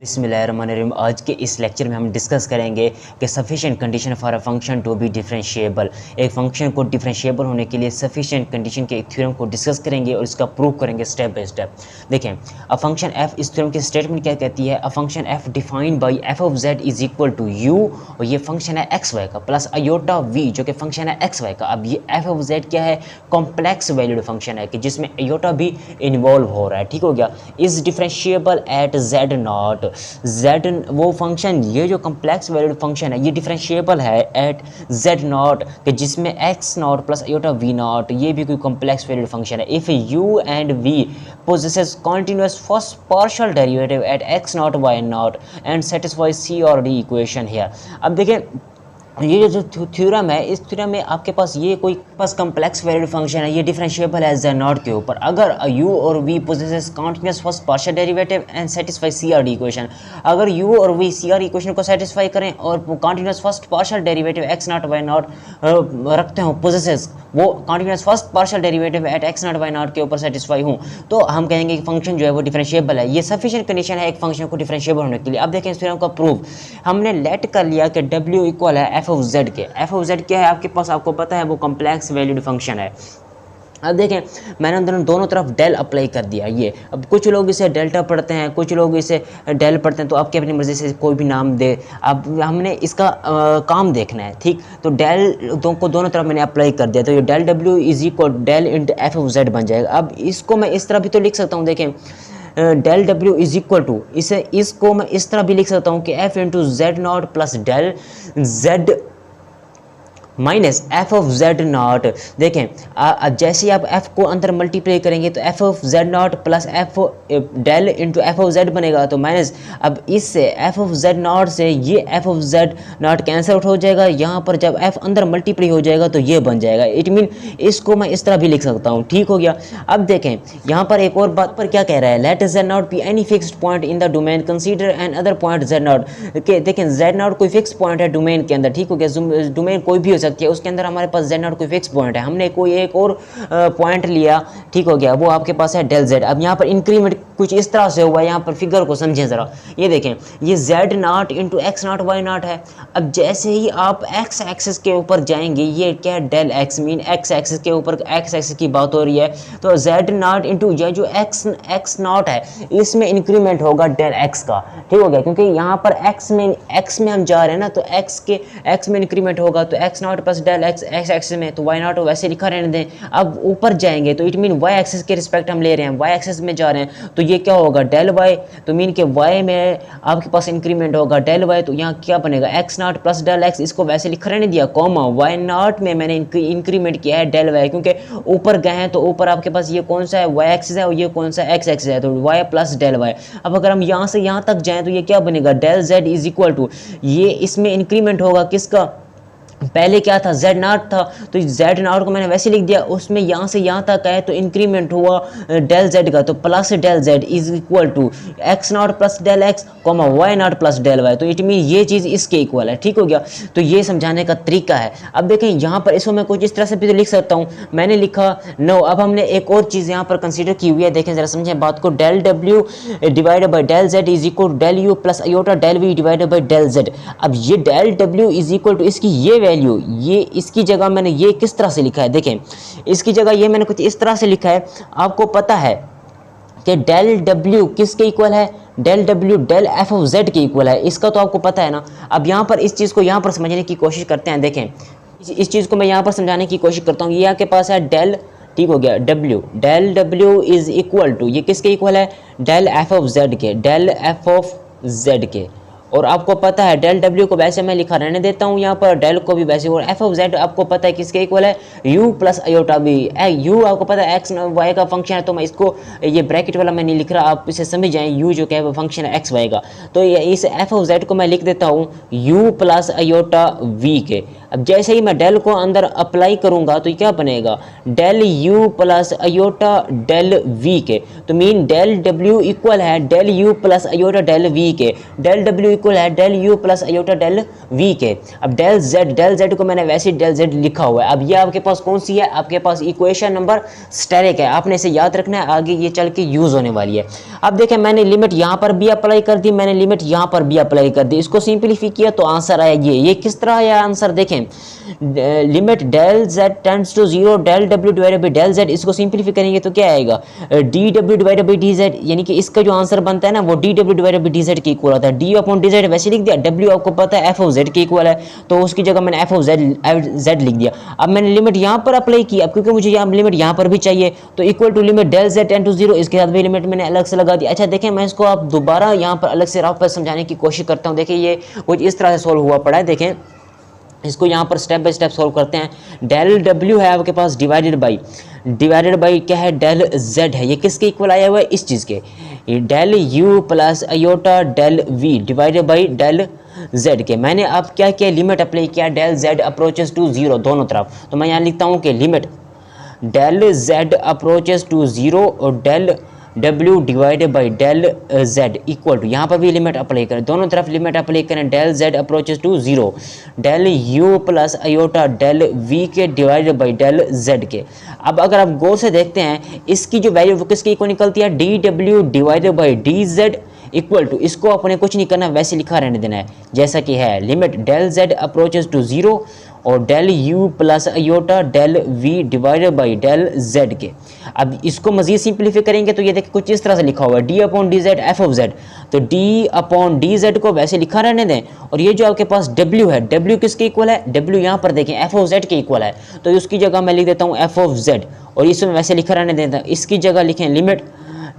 बिस्मिल्लाहिर्रहमानिर्रहीम। आज के इस लेक्चर में हम डिस्कस करेंगे कि sufficient condition for a function to be differentiable. एक फंक्शन को डिफरेंशिएबल होने के लिए सफिशिएंट कंडीशन के एक थ्योरम को डिस्कस करेंगे और इसका प्रूव करेंगे स्टेप बाय स्टेप। देखें, अ फंक्शन एफ, इस थ्योरम की स्टेटमेंट क्या कहती है? A function f defined by f of z is equal to u, और ये फंक्शन है एक्स वाई का, प्लस अयोटा वी जो कि फंक्शन है एक्स वाई का। अब ये एफ ऑफ जेड क्या है? कॉम्प्लेक्स वैल्यूड फंक्शन है कि जिसमें अयोटा भी इन्वॉल्व हो रहा है। ठीक हो गया। Is differentiable eight Z not, z वो फंक्शन, ये जो कम्प्लेक्स वैल्यूड फंक्शन है ये डिफरेंशिएबल है एट z नॉट कि जिसमें x not plus iota v not ये भी कोई कम्प्लेक्स वैल्यूड फंक्शन है। If u and v possesses continuous first partial derivative at x not y not and satisfies c और d इक्वेशन here। अब देखें, ये जो थ्योरम है, इस थ्योरम में आपके पास ये कोई कम्प्लेक्स वैल्यूड फंक्शन है, ये डिफरेंशिएबल है z नॉट के ऊपर। अगर u और v possesses continuous first partial derivative and satisfy C R D equation, अगर u और v सी आर इक्वेशन को सेटिस्फाई करें और continuous first partial derivative x not y naught रखते हो, पोजेसेस वो continuous first partial derivative at x not y not के ऊपर सेटिस्फाई हूँ, तो हम कहेंगे कि फंक्शन जो है वो डिफरेंशिएबल है। ये सफिशिएंट कंडीशन है एक फंक्शन को डिफरेंशिएबल होने के लिए। अब देखें इस थ्योरम का प्रूफ हमने लेट कर लिया कि w इक्वल है f ऑफ z के। f ऑफ z क्या है आपके पास? आपको पता है वो कम्प्लेक्स वैल्यूड फंक्शन है। अब देखें, मैंने दोनों तरफ डेल अप्लाई कर दिया। ये अब कुछ लोग इसे डेल्टा पढ़ते हैं, कुछ लोग इसे डेल पढ़ते हैं, तो आपकी अपनी मर्ज़ी से कोई भी नाम दे। अब हमने इसका काम देखना है, ठीक? तो डेल को दोनों तरफ मैंने अप्लाई कर दिया, तो ये डेल डब्ल्यू is equal del into f of z बन जाएगा। अब इसको मैं इस तरह भी तो लिख सकता हूँ, देखें, डेल डब्ल्यू इज इक्वल टू, इसको मैं इस तरह भी लिख सकता हूँ कि f into z not plus del z minus f of z naught. देखें, जैसे ही आप एफ को अंदर मल्टीप्लाई करेंगे तो f of z not plus f del into f of z बनेगा, तो माइनस अब इससे एफ ऑफ जेड नॉट से ये F of z not cancel out हो जाएगा। यहाँ पर जब एफ अंदर मल्टीप्लाई हो जाएगा तो ये बन जाएगा। इट मीन इसको मैं इस तरह भी लिख सकता हूँ। ठीक हो गया। अब देखें यहाँ पर एक और बात पर क्या कह रहा है, let z naught be any fixed point in the domain, consider an other point z naught. देखें, जेड नॉट कोई फिक्स पॉइंट है डोमेन के अंदर। ठीक हो गया। डोमेन कोई भी सकती है, उसके अंदर हमारे पास जेड नॉट कोई फिक्स पॉइंट है। हमने कोई एक और पॉइंट लिया, ठीक हो गया, वो आपके पास है डेल जेड। अब यहाँ पर इंक्रीमेंट कुछ इस तरह से हुआ है, यहाँ पर फिगर को समझें ज़रा। ये देखें, ये z naught into x not y naught है। अब जैसे ही आप एक्स एक्सिस के ऊपर जाएंगे, ये क्या है? Del x, mean x axis के ऊपर एक्स एक्सिस की बात हो रही है, तो जेड नॉट इंटू ये जो एक्स नॉट है इसमें इंक्रीमेंट होगा डेल एक्स का। ठीक हो गया, क्योंकि यहाँ पर एक्स में हम जा रहे हैं ना, तो एक्स में इंक्रीमेंट होगा, तो x nought plus del x axis में, तो वाई नॉट वैसे लिखा रहने दें। अब ऊपर जाएंगे तो इट मीन वाई एक्सिस के रिस्पेक्ट हम ले रहे हैं, वाई एक्सिस में जा रहे हैं, तो ये क्या होगा? डेल वाई, तो मीन के वाई में आपके पास इंक्रीमेंट होगा डेल वाई, तो यहाँ क्या बनेगा? X nought plus del x, इसको वैसे लिखा रहने दिया, कॉमा वाई नॉट में मैंने इंक्रीमेंट किया है डेल वाई, क्योंकि ऊपर गए हैं तो ऊपर आपके पास ये कौन सा है? वाई एक्सिस है, और ये कौन सा? एक्स एक्सिस है, तो वाई प्लस डेल वाई। अब अगर हम यहाँ से यहाँ तक जाएँ तो ये क्या बनेगा? Del z is equal to, ये इसमें इंक्रीमेंट होगा किसका? पहले क्या था? जेड नॉट था, तो जेड नॉट को मैंने वैसे लिख दिया, उसमें यहाँ से यहाँ तक आए तो इंक्रीमेंट हुआ डेल जेड का, तो plus del z is equal to x nought plus del x comma y not plus del y, तो इट मीन ये चीज़ इसके इक्वल है। ठीक हो गया। तो ये समझाने का तरीका है। अब देखें यहाँ पर इसको मैं कुछ इस तरह से भी तो लिख सकता हूँ, मैंने लिखा नो। अब हमने एक और चीज़ यहाँ पर कंसीडर की हुई है, देखें ज़रा समझें बात को। डेल डब्ल्यू divided by del z is equal del u plus iota del v divided by del z. अब ये डेल डब्ल्यू इज इक्वल टू इसकी ये वैल्यू, ये इसकी जगह मैंने ये किस तरह से लिखा है? देखें, इसकी जगह ये मैंने कुछ इस तरह से लिखा है। आपको पता है कि डेल डब्ल्यू किसके इक्वल है? डेल डब्ल्यू डेल एफ ऑफ जेड के इक्वल है, इसका तो आपको पता है ना। अब यहाँ पर इस चीज़ को यहाँ पर समझने की कोशिश करते हैं। देखें, इस चीज़ को मैं यहाँ पर समझाने की कोशिश करता हूँ। ये आपके पास है डेल, ठीक हो गया, डब्ल्यू, डेल डब्ल्यू इज इक्वल टू, ये किसके इक्वल है? डेल एफ ऑफ जेड के, डेल एफ ऑफ जेड के। और आपको पता है डेल डब्ल्यू को वैसे मैं लिखा रहने देता हूँ यहाँ पर, डेल को भी वैसे, और एफ ऑफ जेड आपको पता है किसके इक्वल है? U plus iota b. U आपको पता है एक्स वाई का फंक्शन है, तो मैं इसको ये ब्रैकेट वाला मैं नहीं लिख रहा, आप इसे समझ जाएं। यू जो क्या है वो फंक्शन है एक्स वाई का, तो इस एफ ऑफ जेड को मैं लिख देता हूँ यू प्लस अयोटा वी के। अब जैसे ही मैं डेल को अंदर अप्लाई करूंगा तो क्या बनेगा, del u plus iota del v के। तो मीन डेल डब्ल्यू इक्वल है del u plus iota del v के, डेल डब्ल्यू इक्वल है del u plus iota del v के। अब डेल जेड को मैंने वैसे डेल जेड लिखा हुआ है। अब ये आपके पास कौन सी है, आपके पास इक्वेशन नंबर स्टेरिक है, आपने इसे याद रखना है, आगे ये चल के यूज होने वाली है। अब देखें मैंने लिमिट यहाँ पर भी अप्लाई कर दी, मैंने लिमिट यहाँ पर भी अप्लाई कर दी, इसको सिंपलीफाई किया तो आंसर आया ये किस तरह आया आंसर देखें, limit del z tends to 0 del डब्ल्यू डिवाइडेड बाई डेल जेड, इसको सिंपलीफाई करेंगे तो क्या आएगा, डी डब्ल्यू डिवाइडेड बाई डी जेड, यानी कि इसका जो आंसर बनता है ना वो डी डब्ल्यू डिवाइडेड बाई डी जेड के इक्वल होता है। डी अपॉन डी जेड वैसे लिख दिया, डब्ल्यू आपको पता है एफ ऑफ जेड के इक्वल है, तो उसकी जगह मैंने एफ ऑफ जेड लिख दिया। अब मैंने लिमिट यहाँ पर अप्लाई की, अब क्योंकि मुझे यहाँ लिमिट यहाँ पर भी चाहिए तो equal to limit del z tend to 0, इसके साथ भी लिमिट मैंने अलग से लगा दी। अच्छा देखें मैं इसको आप दोबारा यहाँ पर अलग से रफ पर समझाने की कोशिश करता हूँ। देखिए ये कुछ इस तरह से सोल्व हुआ पड़ा है, देखें इसको यहाँ पर स्टेप बाय स्टेप सोल्व करते हैं। डेल डब्ल्यू है आपके पास डिवाइडेड बाई क्या है, डेल जेड है, ये किसके इक्वल आया हुआ है, इस चीज़ के, del u plus iota del v divided by del z के। मैंने अब क्या किया, लिमिट अप्लाई किया, डेल जेड अप्रोचेस टू 0 दोनों तरफ, तो मैं यहाँ लिखता हूँ कि limit del z approaches to 0 और डेल डब्ल्यू divided by del z equal to, यहाँ पर भी लिमिट अप्लाई करें, दोनों तरफ लिमिट अप्लाई करें, del z approaches to 0 del u plus iota del v के डिवाइडेड बाई डेल जेड के। अब अगर आप गौर से देखते हैं इसकी जो वैल्यू किसकी इक्वल निकलती है, डी डब्ल्यू divided by d z equal to, इसको अपने कुछ नहीं करना वैसे लिखा रहने देना है जैसा कि है, limit del z approaches to 0 और del u plus iota del v divided by del z के। अब इसको मजीद सिंप्लीफाई करेंगे तो ये देखिए कुछ इस तरह से लिखा हुआ है, D upon D Z F of Z, तो डी अपॉन डी जेड को वैसे लिखा रहने दें, और ये जो आपके पास डब्ल्यू है, डब्ल्यू किसके इक्वल है, डब्ल्यू यहाँ पर देखें एफ ऑफ जेड के इक्वल है, तो उसकी जगह मैं लिख देता हूँ एफ ऑफ जेड, और इसमें वैसे लिखा रहने देता, इसकी जगह लिखें limit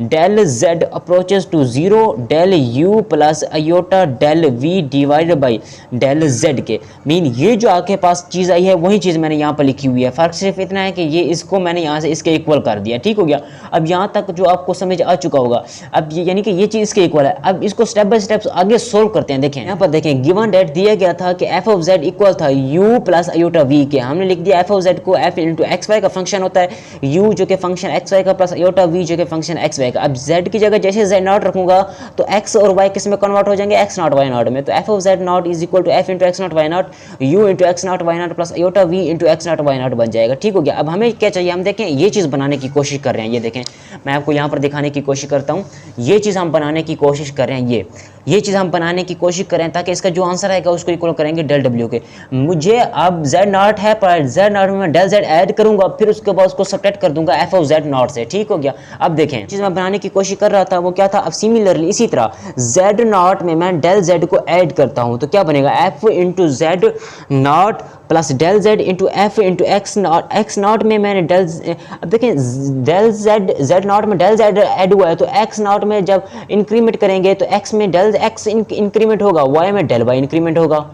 del z approaches to 0 del u plus iota del v divided by del z के। मीन ये जो आपके पास चीज़ आई है वही चीज़ मैंने यहाँ पर लिखी हुई है, फ़र्क सिर्फ इतना है कि ये इसको मैंने यहाँ से इसके इक्वल कर दिया, ठीक हो गया। अब यहाँ तक जो आपको समझ आ चुका होगा, अब यानी कि ये चीज़ इसके इक्वल है। अब इसको स्टेप बाय स्टेप आगे सोल्व करते हैं। देखें यहाँ पर देखें गिवन डेट दिया गया था कि एफ ऑफ जेड इक्वल था यू प्लस अयोटा वी के, हमने लिख दिया एफ ऑफ जेड को एफ इंटू एक्स वाई का फंक्शन होता है, यू जो कि फंक्शन एक्स वाई का प्लस अयोटा वी जो कि फंक्शन एक्स वाई का। अब z की जगह जैसे z नॉट रखूंगा तो x और y किस में कन्वर्ट हो जाएंगे, x नॉट y नॉट में, तो f of z not is equal to f into x not y nought u into x not y not plus iota v into x not y nought बन जाएगा, ठीक हो गया। अब हमें क्या चाहिए, हम देखें ये चीज़ बनाने की कोशिश कर रहे हैं, ये देखें मैं आपको यहाँ पर दिखाने की कोशिश करता हूँ, ये चीज़ हम बनाने की कोशिश कर रहे हैं, ये चीज़ हम बनाने की कोशिश करें ताकि इसका जो आंसर आएगा उसको इक्वल करेंगे डेल डब्ल्यू के। मुझे अब z नॉट है पर z नॉट में मैं डेल z ऐड करूंगा, फिर उसके बाद उसको सब्ट्रैक्ट कर दूंगा f ऑफ z नॉट से, ठीक हो गया। अब देखें चीज़ मैं बनाने की कोशिश कर रहा था वो क्या था, अब सिमिलरली इसी तरह z नॉट में मैं डेल z को ऐड करता हूं तो क्या बनेगा, f into z not plus del z into f into x nought में मैंने डेल, अब देखें डेल z नॉट में डेल z ऐड हुआ है तो x नॉट में जब इंक्रीमेंट करेंगे तो x में डेल x इंक्रीमेंट होगा, y में डेल y इंक्रीमेंट होगा।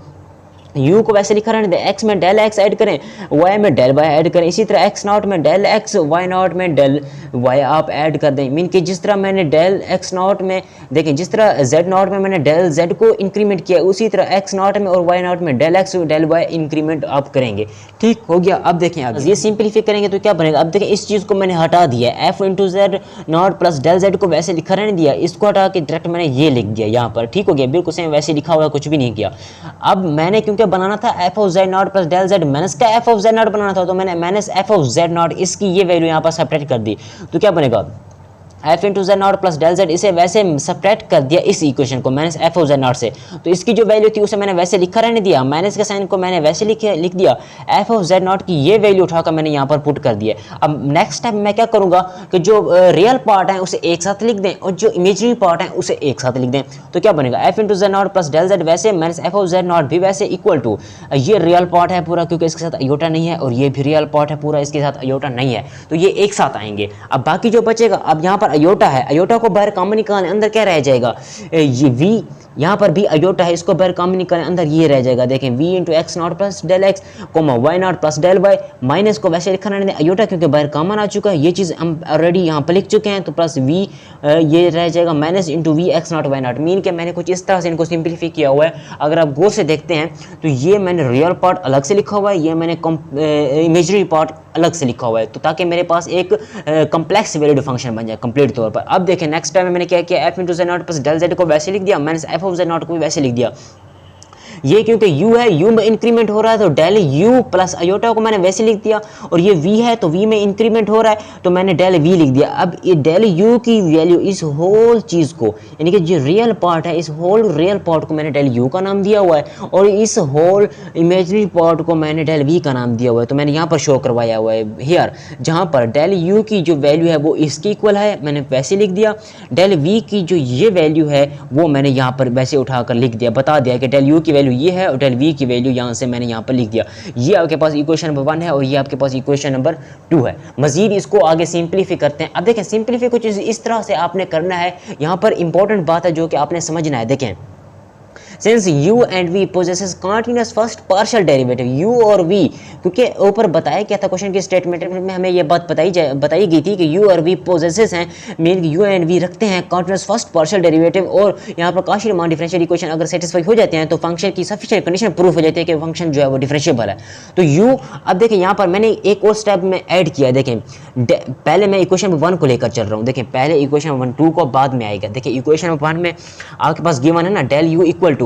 u को वैसे लिखा रहने दें, x में डेल x ऐड करें, y में डेल y ऐड करें, इसी तरह x नॉट में डेल x, y नॉट में डेल y आप ऐड कर दें। मीन कि जिस तरह मैंने डेल x नॉट में देखें, जिस तरह z नॉट में मैंने डेल z को इंक्रीमेंट किया उसी तरह x नॉट में और y नॉट में del x del y increment आप करेंगे, ठीक हो गया। अब देखें आप ये सिंप्लीफाई करेंगे तो क्या बनेगा, अब देखें इस चीज़ को मैंने हटा दिया, f into z not plus del z को वैसे लिखा रहने दिया, इसको हटा के डायरेक्ट मैंने ये लिख दिया यहाँ पर, ठीक हो गया, बिल्कुल सेम वैसे लिखा हुआ कुछ भी नहीं किया। अब मैंने क्योंकि बनाना था f of z nought plus del z minus का f ऑफ z नॉट बनाना था तो मैंने minus f of z nought इसकी ये वैल्यू यहाँ पर सब्ट्रैक्ट कर दी, तो क्या बनेगा f into z not plus del z, इसे वैसे सब्ट्रैक्ट कर दिया इस इक्वेशन को minus f of z nought से, तो इसकी जो वैल्यू थी उसे मैंने वैसे लिखा रहने दिया, माइनस के साइन को मैंने वैसे लिख दिया, f ऑफ जेड नॉट की ये वैल्यू उठाकर मैंने यहाँ पर पुट कर दिया। अब नेक्स्ट टाइम मैं क्या करूँगा कि जो रियल पार्ट है उसे एक साथ लिख दें और जो इमेजनरी पार्ट है उसे एक साथ लिख दें, तो क्या बनेगा f into z not plus del z वैसे minus f of z not भी वैसे इक्वल टू, ये रियल पार्ट है पूरा क्योंकि इसके साथ अयोटा नहीं है और ये भी रियल पार्ट है पूरा इसके साथ अयोटा नहीं है, तो ये एक साथ आएंगे। अब बाकी जो बचेगा, अब यहाँ पर अयोटा है, अयोटा को बाहर कॉमन निकालने अंदर क्या रह जाएगा, ये v, यहाँ पर भी अयोटा है, इसको बाहर कॉमन निकालने अंदर ये रह जाएगा। देखें v into x nought plus del x comma y not plus del y, minus को वैसे लिखा रहने दें, अयोटा क्योंकि बाहर कॉमन आ चुका है, ये चीज़ हम ऑलरेडी यहाँ पर लिख चुके हैं, तो प्लस v ये रह जाएगा minus into v x not y nought. Mean के मैंने कुछ इस तरह से इनको सिंप्लीफाई किया हुआ है। अगर आप गौर से देखते हैं तो ये मैंने रियल पार्ट अलग से लिखा हुआ है, ये मैंने इमेजरी पार्ट अलग से लिखा हुआ है, तो ताकि मेरे पास एक कम्प्लेक्स वैल्यूड फंक्शन बन जाए कंप्लीट तौर पर। अब देखें नेक्स्ट टाइम मैंने क्या किया, f into z not plus del z को वैसे लिख दिया, minus f of z nought को भी वैसे लिख दिया। ये क्योंकि u है, u में इंक्रीमेंट हो रहा है तो डेल u प्लस अयोटा को मैंने वैसे लिख दिया, और ये v है तो v में इंक्रीमेंट हो रहा है तो मैंने डेल v लिख दिया। अब ये डेल u की वैल्यू इस होल चीज़ को, यानी कि जो रियल पार्ट है, इस होल रियल पार्ट को मैंने डेल u का नाम दिया हुआ है, और इस होल इमेजनरी पार्ट को मैंने डेल v का नाम दिया हुआ है। तो मैंने यहाँ पर शो करवाया हुआ है हियर, जहाँ पर डेल u की जो वैल्यू है वो इसके इक्वल है, मैंने वैसे लिख दिया। डेल v की जो ये वैल्यू है वो मैंने यहाँ पर वैसे उठाकर लिख दिया, बता दिया कि डेल u की वैल्यू ये है और डेल v की वैल्यू यहाँ से मैंने यहाँ पर लिख दिया। ये आपके पास इक्वेशन नंबर 1 है और ये आपके पास इक्वेशन नंबर 2 है। मजीद इसको आगे सिंप्लीफाई करते हैं। अब देखें सिंप्लीफाई कुछ इस तरह से आपने करना है, यहाँ पर इंपॉर्टेंट बात है जो कि आपने समझना है। देखें since u and v possesses continuous first partial derivative, u और v, क्योंकि ऊपर बताया क्या था क्वेश्चन की स्टेटमेंट में हमें यह बात बताई गई थी कि u और v पोजेसेस हैं, मीन u एंड v रखते हैं कंटीन्यूअस फर्स्ट पार्शियल डेरिवेटिव, और यहाँ पर काशी रीमान डिफरेंशियल इक्वेशन अगर सेटिस्फाई हो जाते हैं तो फंक्शन की सफिशिएंट कंडीशन प्रूफ हो जाती है कि फंक्शन जो है वो डिफरेंशिएबल है। तो u, अब देखें यहाँ पर मैंने एक और स्टेप में ऐड किया। देखें पहले मैं इक्वेशन 1 को लेकर चल रहा हूँ, देखें पहले इक्वेशन 1 2 को बाद में आएगा। देखिए इक्वेशन 1 में आपके पास गिवन है ना, del u equal to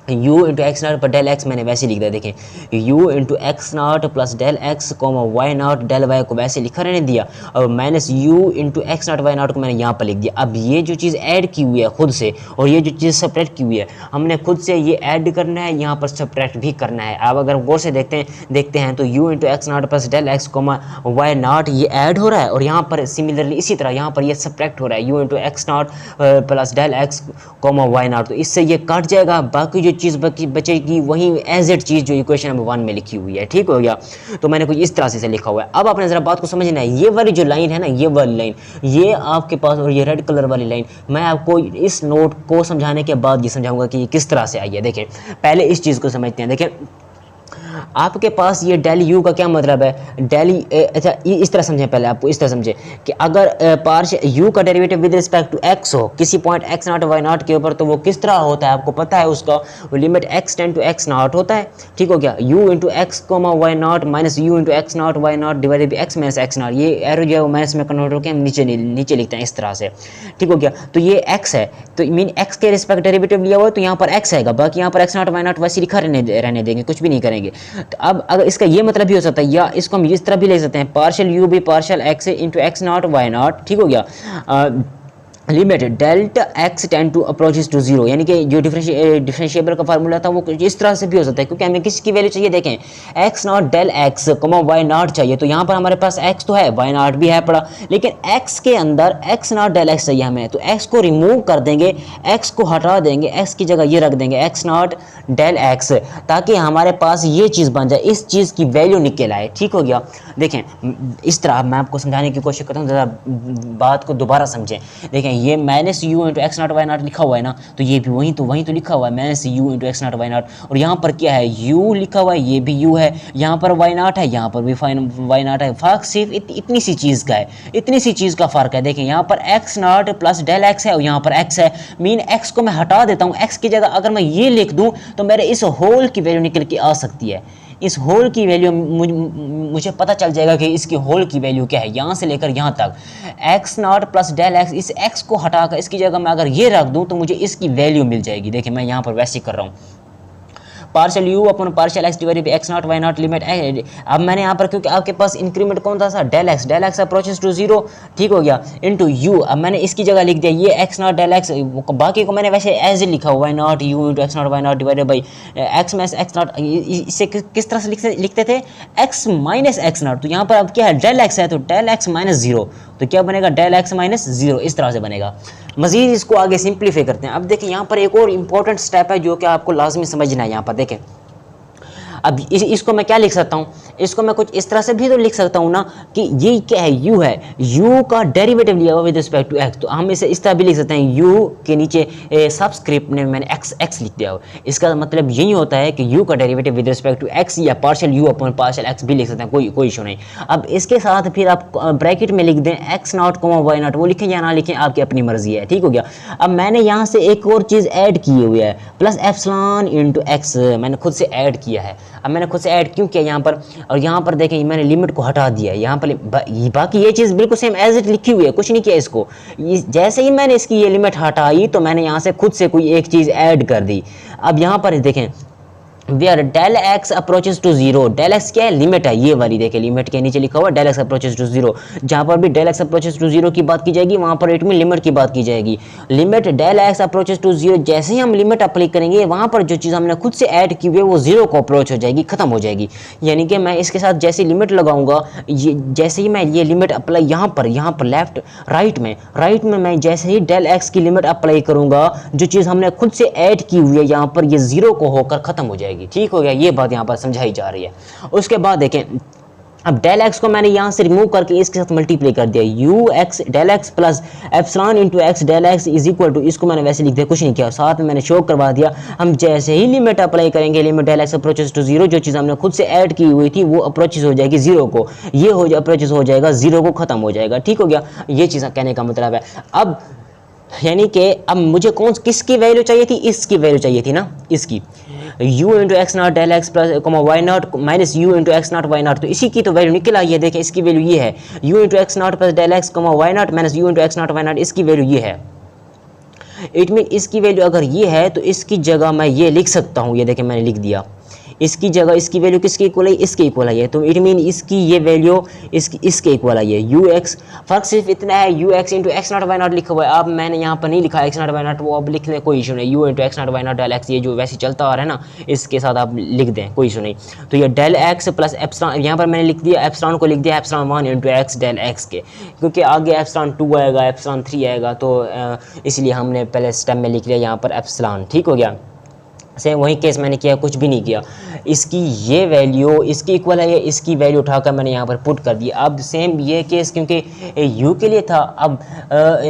u into x nought पर डेल एक्स, मैंने वैसे लिख दिया। देखें u into x nought plus del x comma y nought del y को वैसे लिखा रहने दिया, और minus u into x not y not को मैंने यहाँ पर लिख दिया। अब ये जो चीज़ ऐड की हुई है खुद से, और ये जो चीज़ सब्ट्रैक्ट की हुई है, हमने खुद से ये ऐड करना है, यहाँ पर सब्ट्रैक्ट भी करना है। अब अगर गौर से देखते हैं तो u into x nought plus del x comma y nought ये ऐड हो रहा है, और यहाँ पर सिमिलरली इसी तरह यहाँ पर ये सब्ट्रैक्ट हो रहा है, u into x nought plus del x comma y nought. तो इससे ये कट जाएगा, बाकी जो चीज़ बचेगी वही एज इट चीज़ जो इक्वेशन नंबर 1 में लिखी हुई है। ठीक हो गया, तो मैंने कुछ इस तरह से लिखा हुआ है। अब आपने जरा बात को समझना है, ये वाली जो लाइन है ना, ये वाली लाइन, ये आपके पास, और ये रेड कलर वाली लाइन, मैं आपको इस नोट को समझाने के बाद ये समझाऊंगा कि ये किस तरह से आई है। देखें पहले इस चीज़ को समझते हैं। देखें आपके पास ये डेल u का क्या मतलब है, डेल अच्छा इस तरह समझें, पहले आपको इस तरह समझें कि अगर पार्शियल u का derivative with respect to x हो किसी point x not y not के ऊपर, तो वो किस तरह होता है आपको पता है, उसका limit x tend to x nought होता है। ठीक हो गया, u into x comma y nought minus u into x not y nought divided by x minus x nought. ये एरो जो है वो माइनस में कन्वर्ट होकर हम नीचे लिखते हैं इस तरह से। ठीक हो गया, तो ये x है, तो मीन x के रिस्पेक्ट डेरिवेटिव लिया हुआ है तो यहाँ पर x आएगा, बाकी यहाँ पर x नॉट वाई नॉट वैसे लिखा रहने देंगे, कुछ भी नहीं करेंगे। तो अब अगर इसका ये मतलब भी हो सकता है, या इसको हम इस तरह भी ले सकते हैं, पार्शियल u भी partial x into x not y nought. ठीक हो गया, limit delta x tend to approaches to zero, यानी कि जो डिफरेंशिएबल का फार्मूला था वो इस तरह से भी हो सकता है, क्योंकि हमें किसकी वैल्यू चाहिए। देखें x not del x comma y nought चाहिए, तो यहाँ पर हमारे पास एक्स तो है, वाई नॉट भी है पड़ा, लेकिन एक्स के अंदर एक्स नॉट डेल एक्स चाहिए हमें, तो एक्स को रिमूव कर देंगे, एक्स को हटा देंगे, एक्स की जगह ये रख देंगे एक्स नॉट डेल एक्स, ताकि हमारे पास ये चीज़ बन जाए, इस चीज़ की वैल्यू निकल आए। ठीक हो गया, देखें इस तरह मैं आपको समझाने की कोशिश करता हूँ, ज़रा बात को दोबारा समझें। देखें ये minus u into x not y nought लिखा हुआ है ना, तो ये भी वहीं तो लिखा हुआ है minus u into x not y not, और यहाँ पर क्या है u लिखा हुआ है, ये भी u है, यहाँ पर वाई नॉट है, यहाँ पर भी वाई नॉट है। फर्क सिर्फ इतनी सी चीज़ का है, इतनी सी चीज़ का फ़र्क है। देखें यहाँ पर x nought plus del x है और यहाँ पर x है, मीन x को मैं हटा देता हूँ, x की जगह अगर मैं ये लिख दूँ तो मेरे इस होल की वैल्यू निकल के आ सकती है। इस होल की वैल्यू मुझे पता चल जाएगा कि इसकी होल की वैल्यू क्या है, यहाँ से लेकर यहाँ तक x nought plus del x, इस एक्स को हटाकर इसकी जगह मैं अगर ये रख दूँ तो मुझे इसकी वैल्यू मिल जाएगी। देखिए मैं यहाँ पर वैसे कर रहा हूँ, partial u upon partial x divided by x not y nought limit. अब मैंने यहाँ पर, क्योंकि आपके पास इंक्रीमेंट कौन था, del x approaches to zero. ठीक हो गया, इनटू यू, अब मैंने इसकी जगह लिख दिया ये एक्स नॉट डेल एक्स, बाकी को मैंने वैसे एज लिखा y nought u into x not y nought divided by x minus x nought. इससे किस तरह से लिखते थे, एक्स माइनस एक्स नॉट, तो यहाँ पर अब क्या है डेल एक्स है, तो डेल एक्स माइनस जीरो, तो क्या बनेगा डेल एक्स माइनस जीरो, इस तरह से बनेगा। मजीद इसको आगे सिंप्लीफाई करते हैं। अब देखिए यहाँ पर एक और इंपॉर्टेंट स्टेप है जो कि आपको लाजमी समझना है। यहाँ पर देखें अब इसको मैं क्या लिख सकता हूँ, इसको मैं कुछ इस तरह से भी तो लिख सकता हूँ ना कि ये क्या है, u है, u का डेरिवेटिव लिया हुआ विद रिस्पेक्ट टू x, तो हम इसे इस तरह भी लिख सकते हैं, u के नीचे सबस्क्रिप्ट में मैंने x लिख दिया हो। इसका मतलब यही होता है कि u का derivative with respect to x या partial u upon partial x भी लिख सकते हैं, कोई इशू नहीं। अब इसके साथ फिर आप ब्रैकेट में लिख दें x नॉट y नॉट, वो लिखें या ना लिखें आपकी अपनी मर्जी है, ठीक हो गया। अब मैंने यहाँ से एक और चीज़ ऐड की हुई है, प्लस एप्सिलॉन इंटू x मैंने खुद से ऐड किया है। अब मैंने खुद से ऐड क्यों किया यहाँ पर, और यहाँ पर देखें मैंने लिमिट को हटा दिया है, यहाँ पर बाकी ये चीज़ बिल्कुल सेम एज इट लिखी हुई है, कुछ नहीं किया इसको। जैसे ही मैंने इसकी ये लिमिट हटाई तो मैंने यहाँ से खुद से कोई एक चीज़ ऐड कर दी। अब यहाँ पर देखें where del x approaches to zero, del x क्या है, लिमिट है, ये वाली देखिए लिमिट के नीचे लिखा हुआ del x approaches to zero. जहाँ पर भी del x approaches to zero की बात की जाएगी वहाँ पर इट में लिमिट की बात की जाएगी। Limit del x approaches to zero, जैसे ही हम लिमिट अप्लाई करेंगे वहाँ पर जो चीज़ हमने खुद से ऐड की हुई है वो जीरो को अप्रोच हो जाएगी, खत्म हो जाएगी। यानी कि मैं इसके साथ जैसे लिमिट लगाऊंगा, ये जैसे ही मैं ये लिमिट अप्लाई यहाँ पर लेफ्ट राइट में मैं जैसे ही डेल एक्स की लिमिट अप्लाई करूँगा, जो चीज़ हमने खुद से ऐड की हुई है यहाँ पर ये जीरो को होकर खत्म हो जाएगी, ठीक हो गया। ये बात यहाँ पर समझाई जा रही है। उसके बाद देखें अब डेल एक्स को मैंने यहाँ से रिमूव करके इसके साथ मल्टीप्लाई कर दिया, u x del x plus epsilon into x del x is equal to, इसको मैंने वैसे लिख दिया, कुछ नहीं किया, साथ में मैंने शो करवा दिया। हम जैसे ही लिमिट अप्लाई करेंगे, limit del x approaches to zero, जो चीज़ हमने खुद से ऐड की हुई थी वो अप्रोचेस हो जाएगी जीरो को, ये हो अप्रोचेस हो जाएगा जीरो को, खत्म हो जाएगा, ठीक हो गया। ये चीज़ कहने का मतलब है। अब यानी कि अब मुझे किसकी वैल्यू चाहिए थी, इसकी वैल्यू चाहिए थी ना, इसकी u into x not del x plus y nought minus u into x not y nought, तो इसी की तो वैल्यू निकल आई है। देखें इसकी वैल्यू ये है, u into x nought plus del x y nought minus u into x not y nought, इसकी वैल्यू ये है। इट मीन इसकी वैल्यू अगर ये है तो इसकी जगह मैं ये लिख सकता हूँ, ये देखें मैंने लिख दिया, इसकी जगह इसकी वैल्यू किसके इक्वल है, इसके इक्वल है। तो इट मीन इसकी ये वैल्यू इसके इक्वल है, यू एक्स। फर्क सिर्फ इतना है, u x into x not y nought लिखा हुआ है, अब मैंने यहाँ पर नहीं लिखा एक्स नॉट वाई नॉट, वो अब लिखने कोई इशू नहीं, u into x not y nought del x, ये जो वैसे चलता आ रहा है ना इसके साथ आप लिख दें, कोई इशू नहीं। तो ये डेल एक्स प्लस एप्सिलॉन, यहाँ पर मैंने लिख दिया एप्सिलॉन को लिख दिया epsilon 1 into x del x के, क्योंकि आगे एप्सिलॉन 2 आएगा, एप्सिलॉन 3 आएगा, तो इसलिए हमने पहले स्टेप में लिख लिया यहाँ पर एप्सिलॉन, ठीक हो गया। सेम वही केस मैंने किया, कुछ भी नहीं किया, इसकी ये वैल्यू इसकी इक्वल है, इसकी वैल्यू उठाकर मैंने यहाँ पर पुट कर दी। अब सेम ये केस क्योंकि u के लिए था, अब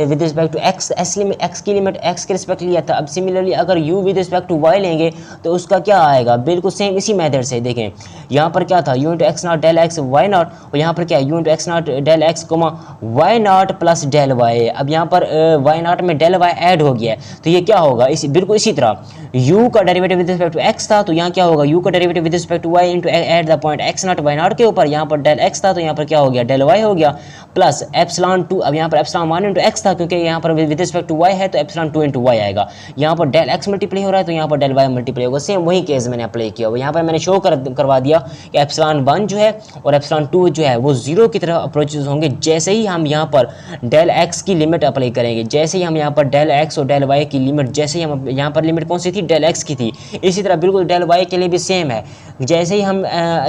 विद रिस्पेक्ट टू x की लिमिट x के रिस्पेक्ट लिया था। अब सिमिलरली अगर u with respect to y लेंगे तो उसका क्या आएगा, बिल्कुल सेम इसी मेथड से। देखें यहाँ पर क्या था, u into x not del x y not, और यहाँ पर क्या u into x not del x y not plus del y. अब यहाँ पर वाई नॉट में डेल वाई ऐड हो गया है, तो ये क्या होगा, बिल्कुल इसी तरह u का derivative with respect to x था, तो यहाँ क्या होगा, u का derivative with respect to y into at the point x not y not के ऊपर, यहाँ पर डेल x था तो यहाँ पर क्या हो गया, डेल y हो गया, प्लस एप्सिलॉन 2, अब यहाँ पर एप्सिलॉन 1 इंटू x था, क्योंकि यहाँ पर विद रिस्पेक्ट टू y है तो एप्सिलॉन 2 इंटू y आएगा। यहाँ पर डेल x मल्टीप्लाई हो रहा है तो यहाँ पर डेल y मल्टीप्लाई होगा। सेम वही केस मैंने अप्लाई किया हुआ, यहाँ पर मैंने शो करवा दिया कि एप्सिलॉन 1 जो है और एप्सिलॉन 2 जो है वो जीरो की तरफ अप्रोचेस होंगे जैसे ही हम यहाँ पर डेल x की लिमिट अप्लाई करेंगे। जैसे ही हम यहाँ पर डेल x और डेल y की लिमिट, जैसे ही हम यहाँ पर लिमिट कौन सी थी, डेल x की थी, इसी तरह बिल्कुल डेल y के लिए भी सेम है। जैसे ही हम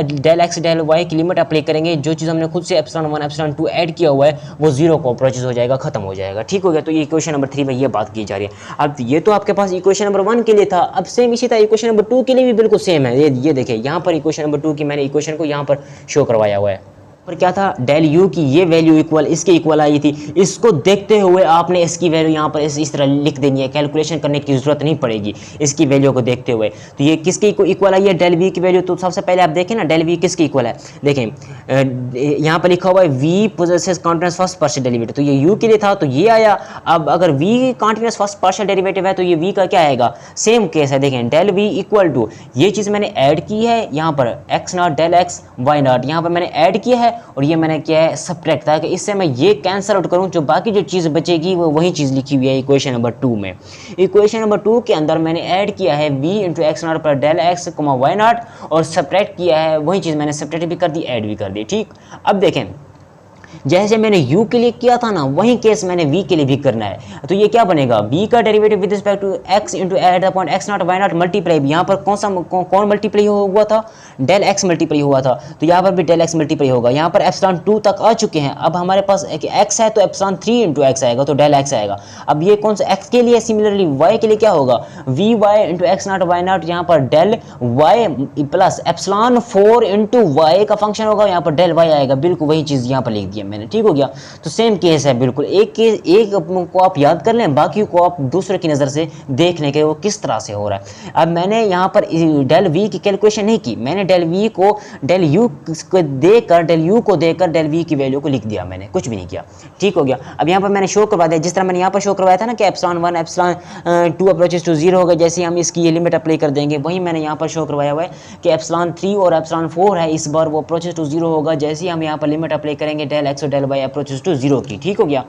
डेल x डेल y की लिमिट अप्लाई करेंगे, जो चीज़ हमने खुद से एप्सिलॉन 1 एप्सिलॉन 2 ऐड किया हुआ है वो जीरो को अप्रोचेस हो जाएगा, खत्म हो जाएगा, ठीक हो गया। तो ये इक्वेशन नंबर 3 में ये बात की जा रही है। अब ये तो आपके पास इक्वेशन नंबर 1 के लिए था, अब सेम इसी तरह इक्वेशन नंबर 2 के लिए भी बिल्कुल सेम है। ये देखिए यहाँ पर इक्वेशन नंबर 2 की मैंने इक्वेशन को यहाँ पर शो करवाया हुआ है। पर क्या था, डेल यू की ये वैल्यू इक्वल इसके इक्वल आई थी, इसको देखते हुए आपने इसकी वैल्यू यहाँ पर इस तरह लिख देनी है, कैलकुलेशन करने की जरूरत नहीं पड़ेगी इसकी वैल्यू को देखते हुए। तो ये किसकी इक्वल आई है, डेल वी की वैल्यू। तो सबसे पहले आप देखें ना डेल वी किसकी इक्वल है, देखें यहाँ पर लिखा हुआ है we possesses continuous first partial derivative, तो ये यू के लिए था तो ये आया। अब अगर v continuous first partial derivative है तो ये वी का क्या आएगा, सेम केस है। देखें डेल वी इक्वल टू, ये चीज़ मैंने ऐड की है यहाँ पर x not del x y not, यहाँ पर मैंने ऐड किया है और ये मैंने किया है सब्ट्रैक्ट, ताकि इससे मैं ये कैंसल आउट करूं, जो बाकी जो चीज़ बचेगी वो वही चीज़ लिखी हुई है इक्वेशन नंबर 2 में। इक्वेशन नंबर 2 के अंदर मैंने ऐड किया है v इंटू एक्स नॉट पर डेल एक्स वाई नॉट, और सब्ट्रैक्ट किया है वही चीज़ मैंने सब्ट्रैक्ट भी कर दी, ऐड भी कर दी, ठीक। अब देखें जैसे मैंने u के लिए किया था ना, वही केस मैंने v के लिए भी करना है। तो ये क्या बनेगा, v का derivative with respect to x into at the point x not y not multiply, यहाँ पर कौन मल्टीप्लाई हुआ था, डेल x मल्टीप्लाई हुआ था, तो यहाँ पर भी डेल x मल्टीप्लाई होगा। यहाँ पर एप्सिलॉन 2 तक आ चुके हैं, अब हमारे पास x है तो एप्सिलॉन 3 इंटू एक्स आएगा, तो डेल x आएगा। अब ये कौन सा x के लिए, सिमिलरली y के लिए क्या होगा, vy into x not y not, यहाँ पर del y plus epsilon 4 into y का फंक्शन होगा, यहाँ पर डेल y आएगा। बिल्कुल वही चीज़ यहाँ पर लिख दिया मैंने, ठीक हो गया। तो सेम केस है बिल्कुल, एक को आप याद कर लें, बाकी को आप दूसरे की नज़र से देख लें कि वो किस तरह से हो रहा है। अब मैंने यहाँ पर डेल वी की कैलकुलेशन नहीं की, मैंने डेल वी को डेल यू को देकर डेल वी की वैल्यू को लिख दिया, मैंने कुछ भी नहीं किया, ठीक हो गया। अब यहाँ पर मैंने शो करवा दिया, जिस तरह मैंने यहाँ पर शो करवाया था ना कि एप्सिलॉन 1 एप्सिलॉन 2 अप्रोचेस टू 0 होगा, जैसे हम इसकी ये लिमिट अप्लाई कर देंगे, वही मैंने यहाँ पर शो करवाया हुआ है कि एप्सिलॉन 3 और एप्सिलॉन 4 है, इस बार वो अप्रोचेस टू 0 होगा जैसे ही हम यहाँ पर लिमिट अप्लाई करेंगे डेल एक्स और डेल वाई अप्रोचेस टू 0 की, ठीक हो गया।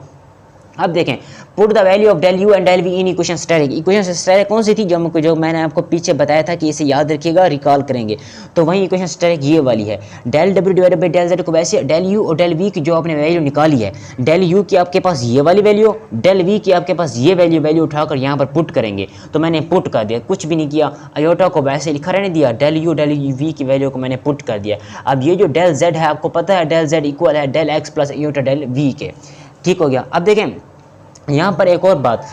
अब देखें, put the value of del u and del v in equation asterisk. Equation asterisk कौन सी थी, जो मैंने आपको पीछे बताया था कि इसे याद रखिएगा, रिकॉल करेंगे, तो वही इक्वेशन स्टेरिक ये वाली है। डेल डब्ल्यू डिवाइडेड बाई डेल जेड को वैसे डेल यू और डेल वी की जो आपने वैल्यू निकाली है, डेल यू की आपके पास ये वाली वैल्यू, डेल वी की आपके पास ये वैल्यू उठाकर यहाँ पर पुट करेंगे, तो मैंने पुट कर दिया, कुछ भी नहीं किया, अयोटा को वैसे लिखा रहने दिया, डेल यू वी की वैल्यू को मैंने पुट कर दिया। अब ये जो डेल जेड है, आपको पता है डेल जेड इक्वल है del x plus iota del v के, ठीक हो गया। अब देखें यहाँ पर एक और बात,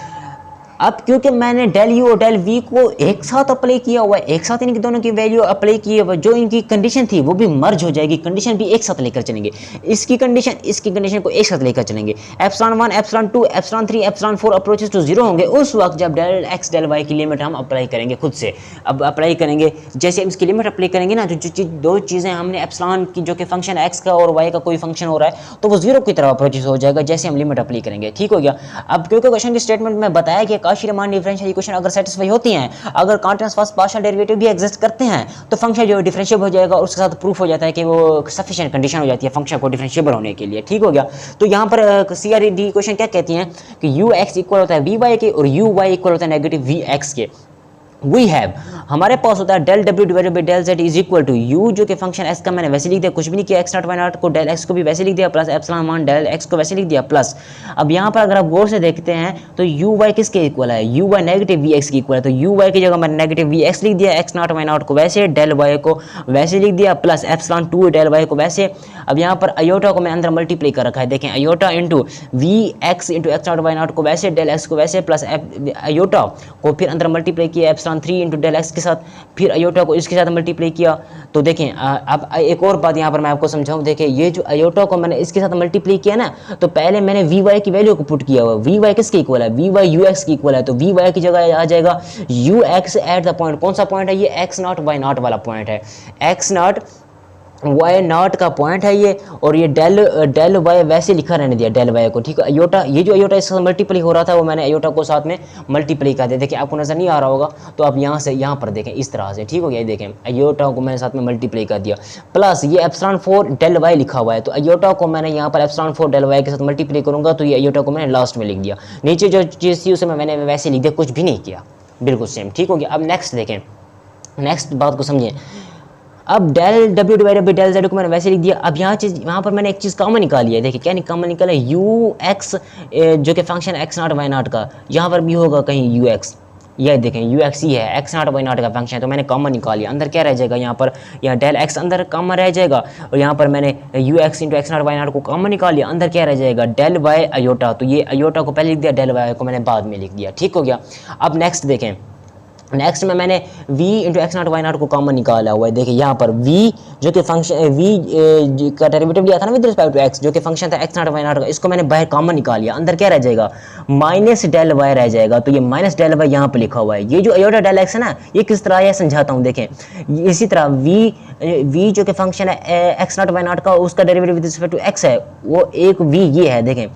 अब क्योंकि मैंने डेल यू और डेल वी को एक साथ अप्लाई किया हुआ है, एक साथ इनकी दोनों की वैल्यू अप्लाई की हुआ, जो इनकी कंडीशन थी वो भी मर्ज हो जाएगी, कंडीशन भी एक साथ लेकर चलेंगे, इसकी कंडीशन को एक साथ लेकर चलेंगे। Epsilon 1 epsilon 2 epsilon 3 epsilon 4 approaches to 0 होंगे उस वक्त जब डेल एक्स डेल वाई की लिमिट हम अप्लाई करेंगे खुद से। अब अप्लाई करेंगे, जैसे इसकी लिमिट अप्लाई करेंगे ना, जो दो चीज़ें हमने एप्सिलॉन की जो कि फंक्शन एक्स का और वाई का कोई फंक्शन हो रहा है, तो वो 0 की तरफ अप्रोचेस हो जाएगा जैसे हम लिमिट अप्लाई करेंगे, ठीक हो गया। अब क्योंकि क्वेश्चन की स्टेटमेंट में बताया कि काशी-रीमान डिफरेंशियल इक्वेशन अगर सेटिस्फाई होती हैं, अगर कॉन्टिन्यूअस फर्स्ट पार्शियल डेरिवेटिव भी एग्जिस्ट करते हैं, तो फंक्शन जो डिफरेंशिएबल हो जाएगा और उसके साथ प्रूफ हो जाता है कि वो सफिशिएंट कंडीशन हो जाती है फंक्शन को डिफरेंशिएबल होने के लिए, ठीक हो गया। तो यहाँ पर सीआरडी इक्वेशन क्या कहती हैं कि यू एक्स इक्वल होता है वी वाई के और यू वाई इक्वल होता है नेगेटिव वी एक्स के। वी हैव, हमारे पास होता है डेल डब्ल्यू divided by del z is equal to u, जो कि फंक्शन एक्स का मैंने वैसे लिख दिया, कुछ भी नहीं किया, एक्स नॉट वाई नॉट को डेल एक्स को भी वैसे लिख दिया, प्लस एप्सिलॉन 1 डेल एक्स को वैसे लिख दिया, प्लस अब यहाँ पर अगर आप गौर से देखते हैं तो यू वाई किसके इक्वल है, u y negative v x की इक्वल है, तो यू वाई की जगह मैंने नेगेटिव वी एक्स लिख दिया, एक्स नॉट वाई नॉट को वैसे, डेल वाई को वैसे लिख दिया, प्लस एप्सिलॉन 2 डेल वाई को वैसे। अब यहाँ पर अयोटा को मैं अंदर मल्टीप्लाई कर रखा है, देखें iota into v x into x not y not को वैसे, डेल एक्स को वैसे, प्लस अयोटा को फिर अंदर मल्टीप्लाई किया एप्सिलॉन 3 इंटू डेल एक्स के साथ, फिर अयोटा को इसके साथ मल्टीप्लाई किया। तो देखें अब एक और बात यहाँ पर मैं आपको समझाऊं, देखें ये जो अयोटा को मैंने इसके साथ मल्टीप्लाई किया ना, तो पहले मैंने वी वाई की वैल्यू को पुट किया हुआ, वी वाई किसके इक्वल है, वी वाई यू एक्स की इक्वल है, तो वी वाई की जगह आ जाएगा you x at the point, कौन सा पॉइंट है ये, एक्स नॉट वाई नॉट वाला पॉइंट है, एक्स नॉट वाई नॉट का पॉइंट है ये, और ये डेल वाई वैसे लिखा रहने दिया डेल वाई को, ठीक है। अयोटा, ये जो अयोटा इसके साथ मल्टीप्लाई हो रहा था वो मैंने अयोटा को साथ में मल्टीप्लाई कर दिया, देखिए आपको नज़र नहीं आ रहा होगा, तो आप यहाँ से यहाँ पर देखें इस तरह से, ठीक हो गया, देखें अयोटा को मैंने साथ में मल्टीप्लाई कर दिया, प्लस ये एप्सिलॉन 4 डेल वाई लिखा हुआ है, तो अयोटा को मैंने यहाँ पर एप्सिलॉन 4 डेल वाई के साथ मल्टीप्लाई करूँगा, तो ये अयोटा को मैंने लास्ट में लिख दिया, नीचे जो चीज़ थी उसे मैंने वैसे लिख दिया, कुछ भी नहीं किया, बिल्कुल सेम, ठीक हो गया। अब नेक्स्ट देखें, नेक्स्ट बात को समझें, अब डेल डब्ल्यू डिवाइडेड बाई डेल जेड को मैंने वैसे लिख दिया। अब यहाँ पर मैंने एक चीज़ कॉमन निकाली है, देखिए क्या कॉमन निकाला है, यू एक्स जो कि function x not y not का, यहाँ पर भी होगा कहीं यू एक्स, ये देखें यू एक्स ही है, एक्स नॉट वाई नॉट का फंक्शन है, तो मैंने कॉमन निकाल लिया, अंदर क्या रह जाएगा, यहाँ पर यहाँ डेल एक्स अंदर कॉमन रह जाएगा, और यहाँ पर मैंने u x into x not y not को कॉमन निकाल लिया, अंदर क्या रह जाएगा डेल वाई अयोटा, तो ये अयोटा को पहले लिख दिया, डेल वाई को मैंने बाद में लिख दिया, ठीक हो गया। अब नेक्स्ट देखें, नेक्स्ट में मैंने v into x not y not को कॉमन निकाला हुआ है, देखिए यहाँ पर v जो कि फंक्शन v का डेरिवेटिव लिया था ना विद रिस्पेक्ट टू x, जो कि फंक्शन था एक्स नॉट वाई नॉट का, इसको मैंने बाहर कॉमन निकाल लिया, अंदर क्या रह जाएगा माइनस डेल वाई रह जाएगा, तो ये माइनस डेल वाई यहाँ पे लिखा हुआ है। ये जो अयोटा डेल एक्स है ना, ये किस तरह है समझाता हूँ, देखें इसी तरह v जो कि फंक्शन है एक्स नॉट वाई नॉट का, उसका derivative with respect to x है, वो एक v ये है, देखें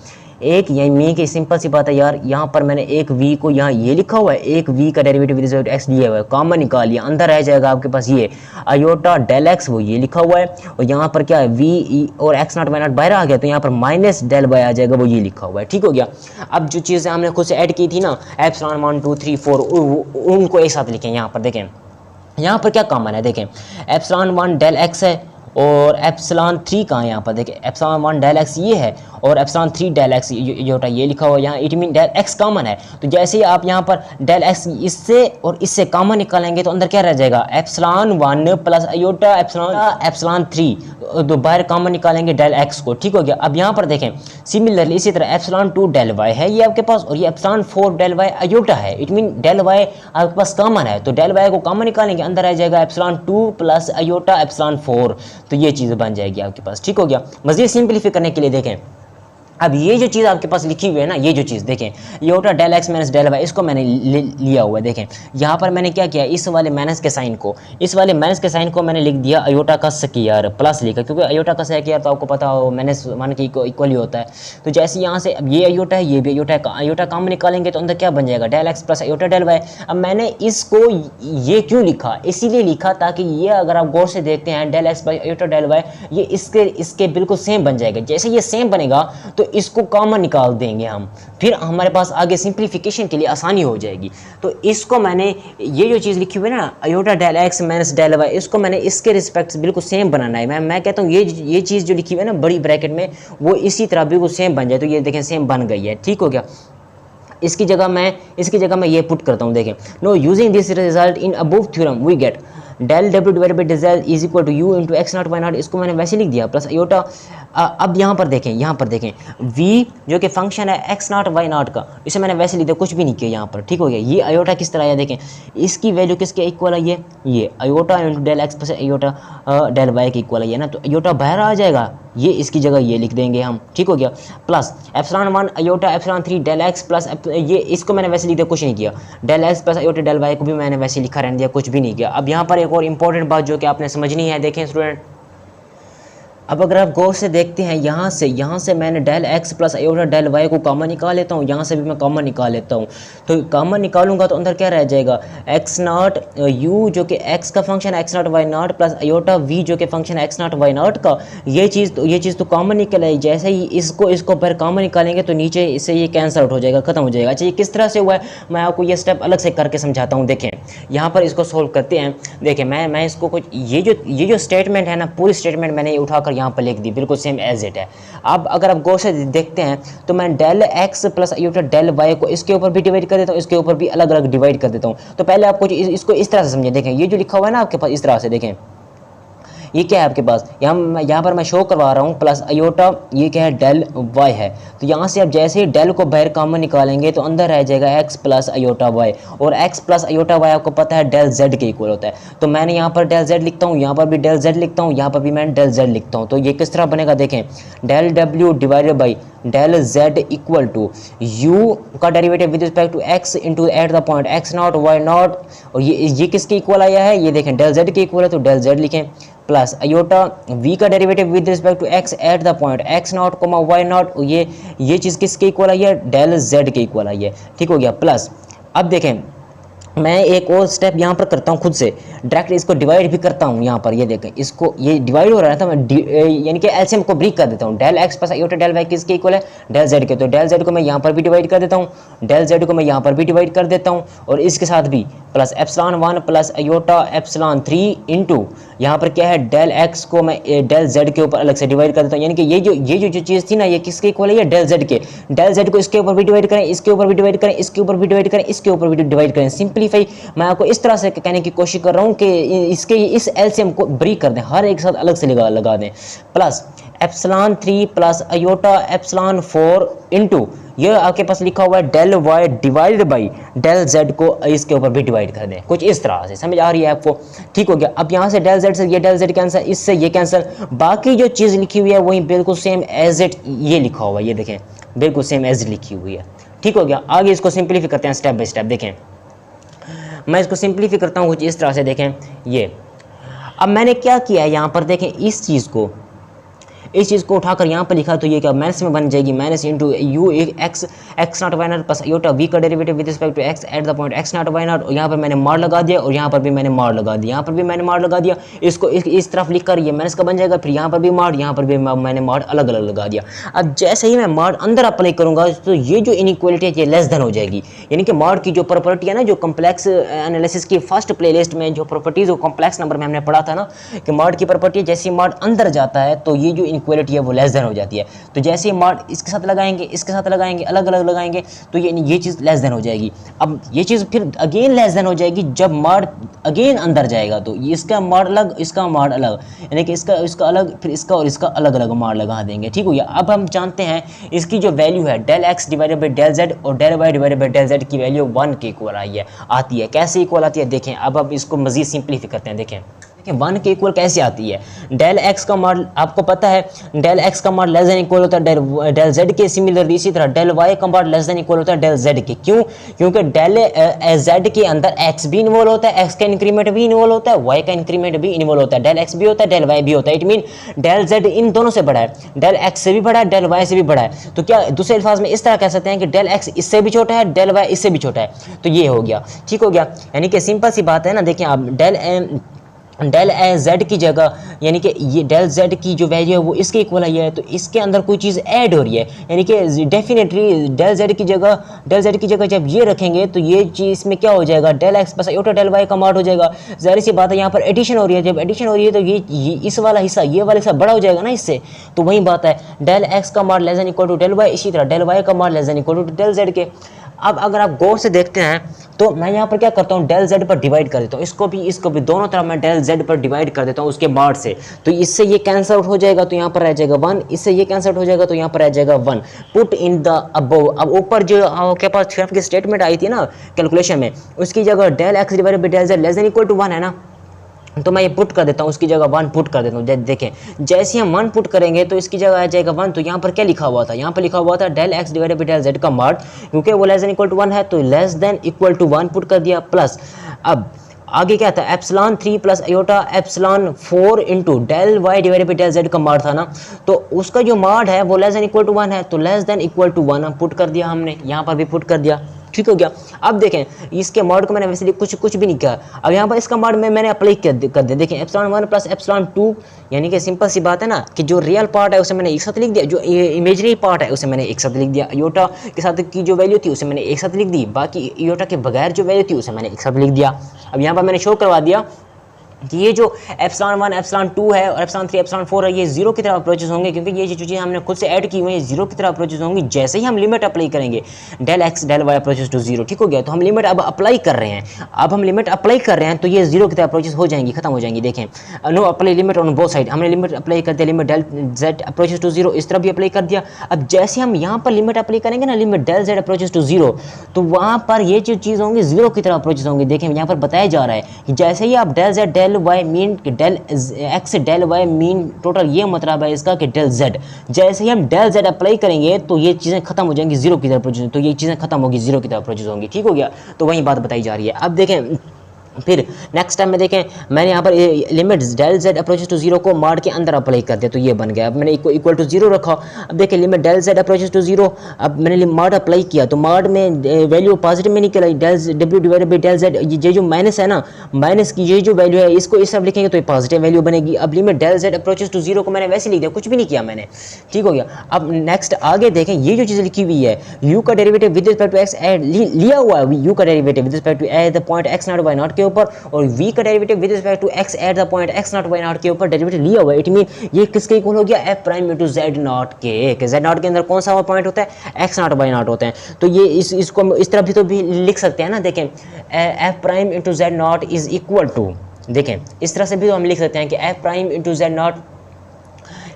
एक यही मी की सिंपल सी बात है यार, यहाँ पर मैंने एक v को यहाँ ये लिखा हुआ है, एक v का derivative with respect to x दिया हुआ है, कॉमन निकाल लिया, अंदर रह जाएगा आपके पास ये अयोटा डेल एक्स, वो ये लिखा हुआ है, और यहाँ पर क्या है v और एक्स नॉट वाई नॉट बाहर आ गया, तो यहाँ पर माइनस डेल वाई आ जाएगा, वो ये लिखा हुआ है, ठीक हो गया। अब जो चीज़ें हमने खुद से ऐड की थी ना, एप्सिलॉन 1 2 3 4 उनको एक साथ लिखें, यहाँ पर देखें यहाँ पर क्या कॉमन है, देखें एप्सिलॉन 1 डेल एक्स है और एप्सिलॉन 3 कहाँ है यहाँ पर देखिए, एप्सिलॉन 1 डेल एक्स ये है और एप्सिलॉन 3 डेल एक्स योटा ये लिखा हुआ है यहाँ, it mean del x common है। तो जैसे ही आप यहाँ पर डेल एक्स इससे और इससे कॉमन निकालेंगे तो अंदर क्या रह जाएगा, एप्सिलॉन 1 प्लस अयोटा एप्सिलॉन 3, तो बाहर कॉमन निकालेंगे डेल एक्स को, ठीक हो गया। अब यहाँ पर देखें सिमिलरली इसी तरह एप्सिलॉन 2 डेल वाई है ये आपके पास, और ये एप्सिलॉन 4 डेल वाई अयोटा है, इट मीन डेल वाई आपके पास कॉमन है, तो डेल वाई को कॉमन निकालेंगे अंदर आ जाएगा एप्सिलॉन 2 प्लस अयोटा एप्सिलॉन 4, तो ये चीज़ बन जाएगी आपके पास, ठीक हो गया। मज़ीद सिंपलीफाई करने के लिए देखें, अब ये जो चीज़ आपके पास लिखी हुई है ना, ये जो चीज़ देखें iota del x minus del y, इसको मैंने लिया हुआ है। देखें यहाँ पर मैंने क्या किया, इस वाले माइनस के साइन को मैंने लिख दिया अयोटा का स्क्वायर प्लस लिखा, क्योंकि अयोटा का स्क्वायर तो आपको पता हो माइनस मान के इक्वल ही होता है। तो जैसे यहाँ से अब ये अयोटा है, ये भी अयोटा है, अयोटा कॉमन निकालेंगे तो अंदर क्या बन जाएगा, del x plus iota del y. अब मैंने इसको ये क्यों लिखा, इसीलिए लिखा ताकि ये अगर आप गौर से देखते हैं del x plus iota del y ये इसके बिल्कुल सेम बन जाएगा। जैसे ये सेम बनेगा तो इसको कॉमन निकाल देंगे हम, फिर हमारे पास आगे सिंप्लीफिकेशन के लिए आसानी हो जाएगी। तो इसको मैंने ये जो चीज़ लिखी हुई है ना iota del x minus del y, इसको मैंने इसके रिस्पेक्ट बिल्कुल सेम बनाना है। मैं कहता हूँ ये चीज़ जो लिखी हुई है ना बड़ी ब्रैकेट में, वो इसी तरह बिल्कुल सेम बन जाए। तो ये देखें सेम बन गई है, ठीक हो गया। इसकी जगह मैं ये पुट करता हूँ, देखें now using this result in above theorem we get del डब्ल्यू divided by del is equal to u into x not y not, इसको मैंने वैसे लिख दिया प्लस अयोटा। अब यहाँ पर देखें v जो कि फंक्शन है एक्स नॉट वाई नॉट का, इसे मैंने वैसे लिख दिया, कुछ भी नहीं किया यहाँ पर, ठीक हो गया। ये अयोटा किस तरह है देखें, इसकी वैल्यू किसके इक्वल है, ये iota into del x plus iota del y के इक्वल है ये ना, तो अयोटा बाहर आ जाएगा, ये इसकी जगह ये लिख देंगे हम, ठीक हो गया। Plus epsilon 1 iota epsilon 3 del x plus ये इसको मैंने वैसे लिख दिया, कुछ नहीं किया। Del x plus iota del y को भी मैंने वैसे लिखा रहने दिया, कुछ भी नहीं किया। अब यहाँ पर एक और इंपॉर्टेंट बात जो कि आपने समझनी है, देखें स्टूडेंट, अब अगर आप गौर से देखते हैं यहाँ से मैंने del x plus iota del y को कॉमन निकाल लेता हूँ, यहाँ से भी मैं कॉमन निकाल लेता हूँ। तो कॉमन निकालूंगा तो अंदर क्या रह जाएगा, एक्स नॉट यू जो कि एक्स का फंक्शन है x not y not plus iota v जो कि फंक्शन है एक्स नॉट वाई नॉट का, ये चीज़ तो कॉमन निकल आई। जैसे ही इसको पर कॉमन निकालेंगे तो नीचे इससे ये कैंसिल आउट हो जाएगा, खत्म हो जाएगा। अच्छा ये किस तरह से हुआ है, मैं आपको ये स्टेप अलग से करके समझाता हूँ। देखें यहाँ पर इसको सोल्व करते हैं। देखें मैं इसको कुछ ये जो स्टेटमेंट है ना, पूरी स्टेटमेंट मैंने उठाकर यहाँ पर लिख दी, बिल्कुल सेम एज इट है। अब अगर आप गौर से देखते हैं तो मैं del x plus iota del y को इसके ऊपर भी डिवाइड कर देता हूँ, इसके ऊपर भी अलग अलग डिवाइड कर देता हूँ। तो पहले आपको इसको इस तरह से समझें। देखें ये जो लिखा हुआ है ना आपके पास, इस तरह से देखें ये क्या है आपके पास, यहाँ पर मैं शो करवा रहा हूँ प्लस अयोटा, ये क्या है डेल वाई है। तो यहाँ से आप जैसे ही डेल को बाहर कॉमन निकालेंगे तो अंदर रह जाएगा एक्स प्लस अयोटा वाई, और एक्स प्लस अयोटा वाई आपको पता है डेल जेड के इक्वल होता है। तो मैंने यहाँ पर डेल जेड लिखता हूँ, यहाँ पर भी डेल जेड लिखता हूँ, यहाँ पर भी मैं डेल जेड लिखता हूँ। तो ये किस तरह बनेगा, देखें डेल डब्ल्यू divided by del z equal to u का derivative with respect to x into at the point x not y not, और ये किसके इक्वल आया है, ये देखें डेल जेड के इक्वल है तो डेल जेड लिखें, प्लस अयोटा v का derivative with respect to x at the point x not comma y not, ये चीज़ किसके इक्वल आई है, डेल z के इक्वल आई है, ठीक हो गया। प्लस अब देखें मैं एक और स्टेप यहाँ पर करता हूँ खुद से, डायरेक्ट इसको डिवाइड भी करता हूँ। यहाँ पर ये देखें, इसको ये डिवाइड हो रहा है था, मैं यानी कि एलसीएम को ब्रेक कर देता हूँ। Del x plus iota del y किसके इक्वल है, डेल जेड के। तो डेल जेड को मैं यहाँ पर भी डिवाइड कर देता हूँ, डेल जेड को मैं यहाँ पर भी डिवाइड कर देता हूँ, और इसके साथ भी plus epsilon 1 plus iota epsilon 3 into यहाँ पर क्या है डेल एक्स को मैं डेल जेड के ऊपर अलग से डिवाइड कर देता हूँ। यानी कि ये जो चीज़ थी ना, ये किसके इक्वल है, ये डेल जेड के। डेल जेड को इसके ऊपर भी डिवाइड करें, इसके ऊपर भी डिवाइड करें, इसके ऊपर भी डिवाइड करें, इसके ऊपर भी डिवाइड करें। सिंपलीफाई मैं आपको इस तरह से कहने की कोशिश कर रहा हूँ कि इस एलसीएम को ब्रेक कर दें, हर एक साथ अलग से लगा दें। Plus epsilon 3 plus iota epsilon 4 into ये आपके पास लिखा हुआ है del y divided by del z को इसके ऊपर भी डिवाइड कर दें, कुछ इस तरह से। समझ आ रही है आपको, ठीक हो गया। अब यहाँ से डेल जेड से ये डेल जेड कैंसिल, इससे ये कैंसिल, बाकी जो चीज़ लिखी हुई है वही बिल्कुल सेम एज इट ये लिखा हुआ है, ये देखें बिल्कुल सेम एज इट लिखी हुई है, ठीक हो गया। आगे इसको सिंप्लीफाई करते हैं स्टेप बाय स्टेप। देखें मैं इसको सिंप्लीफाई करता हूँ कुछ इस तरह से। देखें ये अब मैंने क्या किया है यहाँ पर, देखें इस चीज़ को इस चीज़ को उठाकर यहाँ पर लिखा तो ये क्या माइनस में बन जाएगी, minus into u x not y not plus iota v का derivative with respect to x at the point x not y not. और यहाँ पर मैंने मार लगा दिया और यहाँ पर भी मैंने मार लगा दिया, यहाँ पर भी मैंने मार लगा दिया। इसको इस तरफ लिख कर ये माइनस का बन जाएगा, फिर यहाँ पर भी मार, यहाँ पर भी मैंने मार अलग अलग लगा दिया। अब जैसे ही मैं मार अंदर अप्लाई करूंगा तो ये जो इनइक्वालिटी है ये लेस देन हो जाएगी। यानी कि मार की जो प्रॉपर्टी है ना, जो कॉम्प्लेक्स एनालिसिस की फर्स्ट प्लेलिस्ट में जो प्रॉपर्टीज और कॉम्प्लेक्स नंबर में हमने पढ़ा था ना कि मार की प्रॉपर्टी जैसे ही मार अंदर जाता है तो ये जो इनइक्वालिटी है वो लेस देन हो जाती है। तो जैसे ही मार इसके साथ लगाएंगे, इसके साथ लगाएंगे, अलग अलग लगाएंगे तो ये चीज़ लेस देन हो जाएगी। अब ये चीज़ फिर अगेन लेस देन हो जाएगी जब मार अगेन अंदर जाएगा, तो इसका मार अलग, इसका मार अलग, यानी कि इसका अलग, फिर इसका और इसका अलग अलग मार लगा देंगे। ठीक हो गया। अब हम जानते हैं इसकी जो वैल्यू है del x divided by del z और del y divided by del z की वैल्यू 1 के इक्वल आती है। कैसे इक्वल आती है देखें। अब इसको मजीद सिंप्लीफाई करते हैं। देखें 1 के इक्वल कैसे आती है। डेल एक्स का मार आपको पता है, डेल एक्स का मार लेस देन इक्वल होता है डेल जेड के। सिमिलरली इसी तरह डेल वाई का मार लेस देन इक्वल होता है डेल जेड के। क्यों? क्योंकि डेल जेड के अंदर एक्स भी इन्वॉल्व होता है, एक्स का इंक्रीमेंट भी इन्वॉल्व होता है, वाई का इंक्रीमेंट भी इन्वॉल्व होता है, डेल एक्स भी होता है, डेल वाई भी होता है। इट मीन डेल जेड इन दोनों से बड़ा है, डेल एक्स से भी बड़ा है, डेल वाई से भी बड़ा है। तो क्या दूसरे अल्फाज में इस तरह कह सकते हैं कि डेल एक्स इससे भी छोटा है, डेल वाई इससे भी छोटा है। तो ये हो गया, ठीक हो गया। यानी कि सिंपल सी बात है ना। देखिए आप डेल जेड की जगह, यानी कि ये डेल जेड की जो वैल्यू है वो इसके इक्वल आई है, तो इसके अंदर कोई चीज़ ऐड हो रही है, यानी कि डेफिनेटली डेल जेड की जगह जब ये रखेंगे तो ये चीज़ में क्या हो जाएगा, del x plus iota del y का मार्ट हो जाएगा। जाहिर सी बात है यहाँ पर एडिशन हो रही है, जब एडिशन हो रही है तो ये इस वाला हिस्सा, ये वाला हिस्सा बड़ा हो जाएगा ना इससे। तो वही बात है, डेल एक्स का mod less than equal to del y, इसी तरह डेल वाई का mod less than equal to del z के। अब अगर आप गौर से देखते हैं तो मैं यहाँ पर क्या करता हूँ, डेल जेड पर डिवाइड कर देता हूँ, इसको भी दोनों तरफ मैं डेल जेड पर डिवाइड कर देता हूँ उसके मार्ट से। तो इससे ये कैंसल आउट हो जाएगा तो यहाँ पर रह जाएगा 1, इससे ये कैंसल आउट हो जाएगा तो यहाँ पर रह जाएगा 1। Put in the above. अब ऊपर जो आपके पास थ्योरम की स्टेटमेंट आई थी ना कैलकुलेशन में, उसकी जगह del x divided by del z less than equal to 1 है ना, तो मैं ये पुट कर देता हूँ, उसकी जगह 1 पुट कर देता हूँ। देखें जैसे हम 1 पुट करेंगे तो इसकी जगह आ जाएगा 1। तो यहाँ पर क्या लिखा हुआ था, यहाँ पर लिखा हुआ था del x divided by del z का मार्ट, क्योंकि वो लेस देन इक्वल टू 1 है तो less than equal to 1 put कर दिया, प्लस अब आगे क्या था, epsilon 3 plus iota epsilon 4 into del y divided by del z का मार्ट था ना, तो उसका जो मार्ट है वो लेस देन इक्वल टू 1 है, तो less than equal to 1 put कर दिया हमने, यहाँ पर भी पुट कर दिया। ठीक हो गया। अब देखें इसके मॉड को मैंने वैसे कुछ भी नहीं किया। अब यहाँ पर इसका मॉड में मैंने अप्लाई कर दिया। देखें एप्सिलॉन 1 प्लस एप्सिलॉन 2, यानी कि सिंपल सी बात है ना कि जो रियल पार्ट है उसे मैंने एक साथ लिख दिया, जो इमेजरी पार्ट है उसे मैंने एक साथ लिख दिया, आयोटा के साथ की जो वैल्यू थी उसे मैंने एक साथ लिख दी, बाकी आयोटा के बगैर जो वैल्यू थी उसे मैंने एक साथ लिख दिया। अब यहाँ पर मैंने शो करवा दिया कि ये जो एप्सिलॉन 1 एप्सिलॉन 2 है और एप्सिलॉन 3 एप्सिलॉन 4 है ये जीरो की तरफ अप्रोचेस होंगे, क्योंकि ये जो चीज़ें हमने खुद से ऐड की हुई हैं जीरो की तरफ अप्रोचेस होंगी। जैसे ही हम लिमिट अप्लाई करेंगे del x del y approaches to zero. ठीक हो गया। तो हम लिमिट अब अप्लाई कर रहे हैं, तो ये जीरो की तरफ अप्रोचेस हो जाएंगी, खत्म हो जाएंगी। देखें now apply limit on both side, हमने लिमिट अप्लाई कर दिया, limit del z approaches to zero, इस तरफ भी अप्लाई कर दिया। अब जैसे हम यहाँ पर लिमिट अप्लाई करेंगे ना, limit del z approaches to zero, तो वहाँ पर ये जो चीज़ होंगी जीरो की तरफ अप्रोचेस होंगी। देखें यहाँ पर बताया जा रहा है कि जैसे ही आप del z del y mean del x del y mean total, ये मतलब है इसका कि डेल जेड, जैसे ही हम डेल जेड अप्लाई करेंगे तो ये चीज़ें खत्म हो जाएंगी जीरो की तरफ अप्रोचेस, तो ये चीज़ें खत्म होगी जीरो की तरफ अप्रोचेस होंगी। ठीक हो गया। तो वही बात बताई जा रही है। अब देखें फिर नेक्स्ट टाइम में देखें मैंने यहाँ पर limit del z approaches to zero को मार्ड के अंदर अप्लाई कर दिया, तो ये बन गया। अब मैंने इक्वल टू जीरो रखा। अब देखें limit del z approaches to zero, अब मैंने मार्ड अप्लाई किया तो मार्ड में वैल्यू पॉजिटिव में निकल आई, डेल डब्ल्यू डिवाइडेड बाई डेल जेड, ये जो माइनस है ना, माइनस की ये जो वैल्यू है इसको इस तरफ लिखेंगे तो ये पॉजिटिव वैल्यू बनेगी। अब limit del z approaches to zero को मैंने वैसे लिख दिया, कुछ भी नहीं किया मैंने। ठीक हो गया। अब नेक्स्ट आगे देखें ये जो चीज़ लिखी हुई है, यू का derivative with respect to x लिया हुआ है, यू का derivative with respect to at the point x not y not के ऊपर, और v का derivative with respect to x at the point x not y not के ऊपर डेरिवेटिव लिया हुआ है। इट मीन ये किसके इक्वल हो गया, f prime into z not के। z नॉट के अंदर कौन सा पॉइंट होता है, x नॉट y नॉट होते हैं। तो ये इसको इस तरह भी तो भी लिख सकते हैं ना। देखें f prime into z not is equal to, देखें इस तरह से भी तो हम लिख सकते हैं कि f prime into z not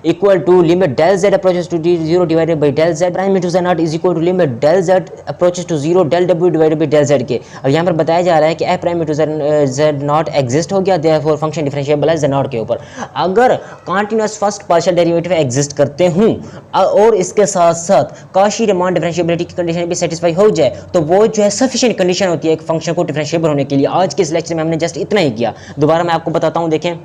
equal to limit del z approaches to zero divided by del z prime into z not is equal to limit del z approaches to zero del डब्ल्यू divided by del z के। अब यहाँ पर बताया जा रहा है कि f prime into z not exist हो गया, देयरफॉर फंक्शन डिफरेंशिएबल है जेड नॉट के ऊपर। अगर continuous first partial derivative exist करते हूँ और इसके साथ साथ काशी रीमान डिफरेंशिएबिलिटी की कंडीशन भी सेटिस्फाई हो जाए तो वो जो है सफिशिएंट कंडीशन होती है एक फंक्शन को डिफरेंशिएबल होने के लिए। आज के इस लेक्चर में हमने जस्ट इतना ही किया। दोबारा मैं आपको बताता हूँ, देखें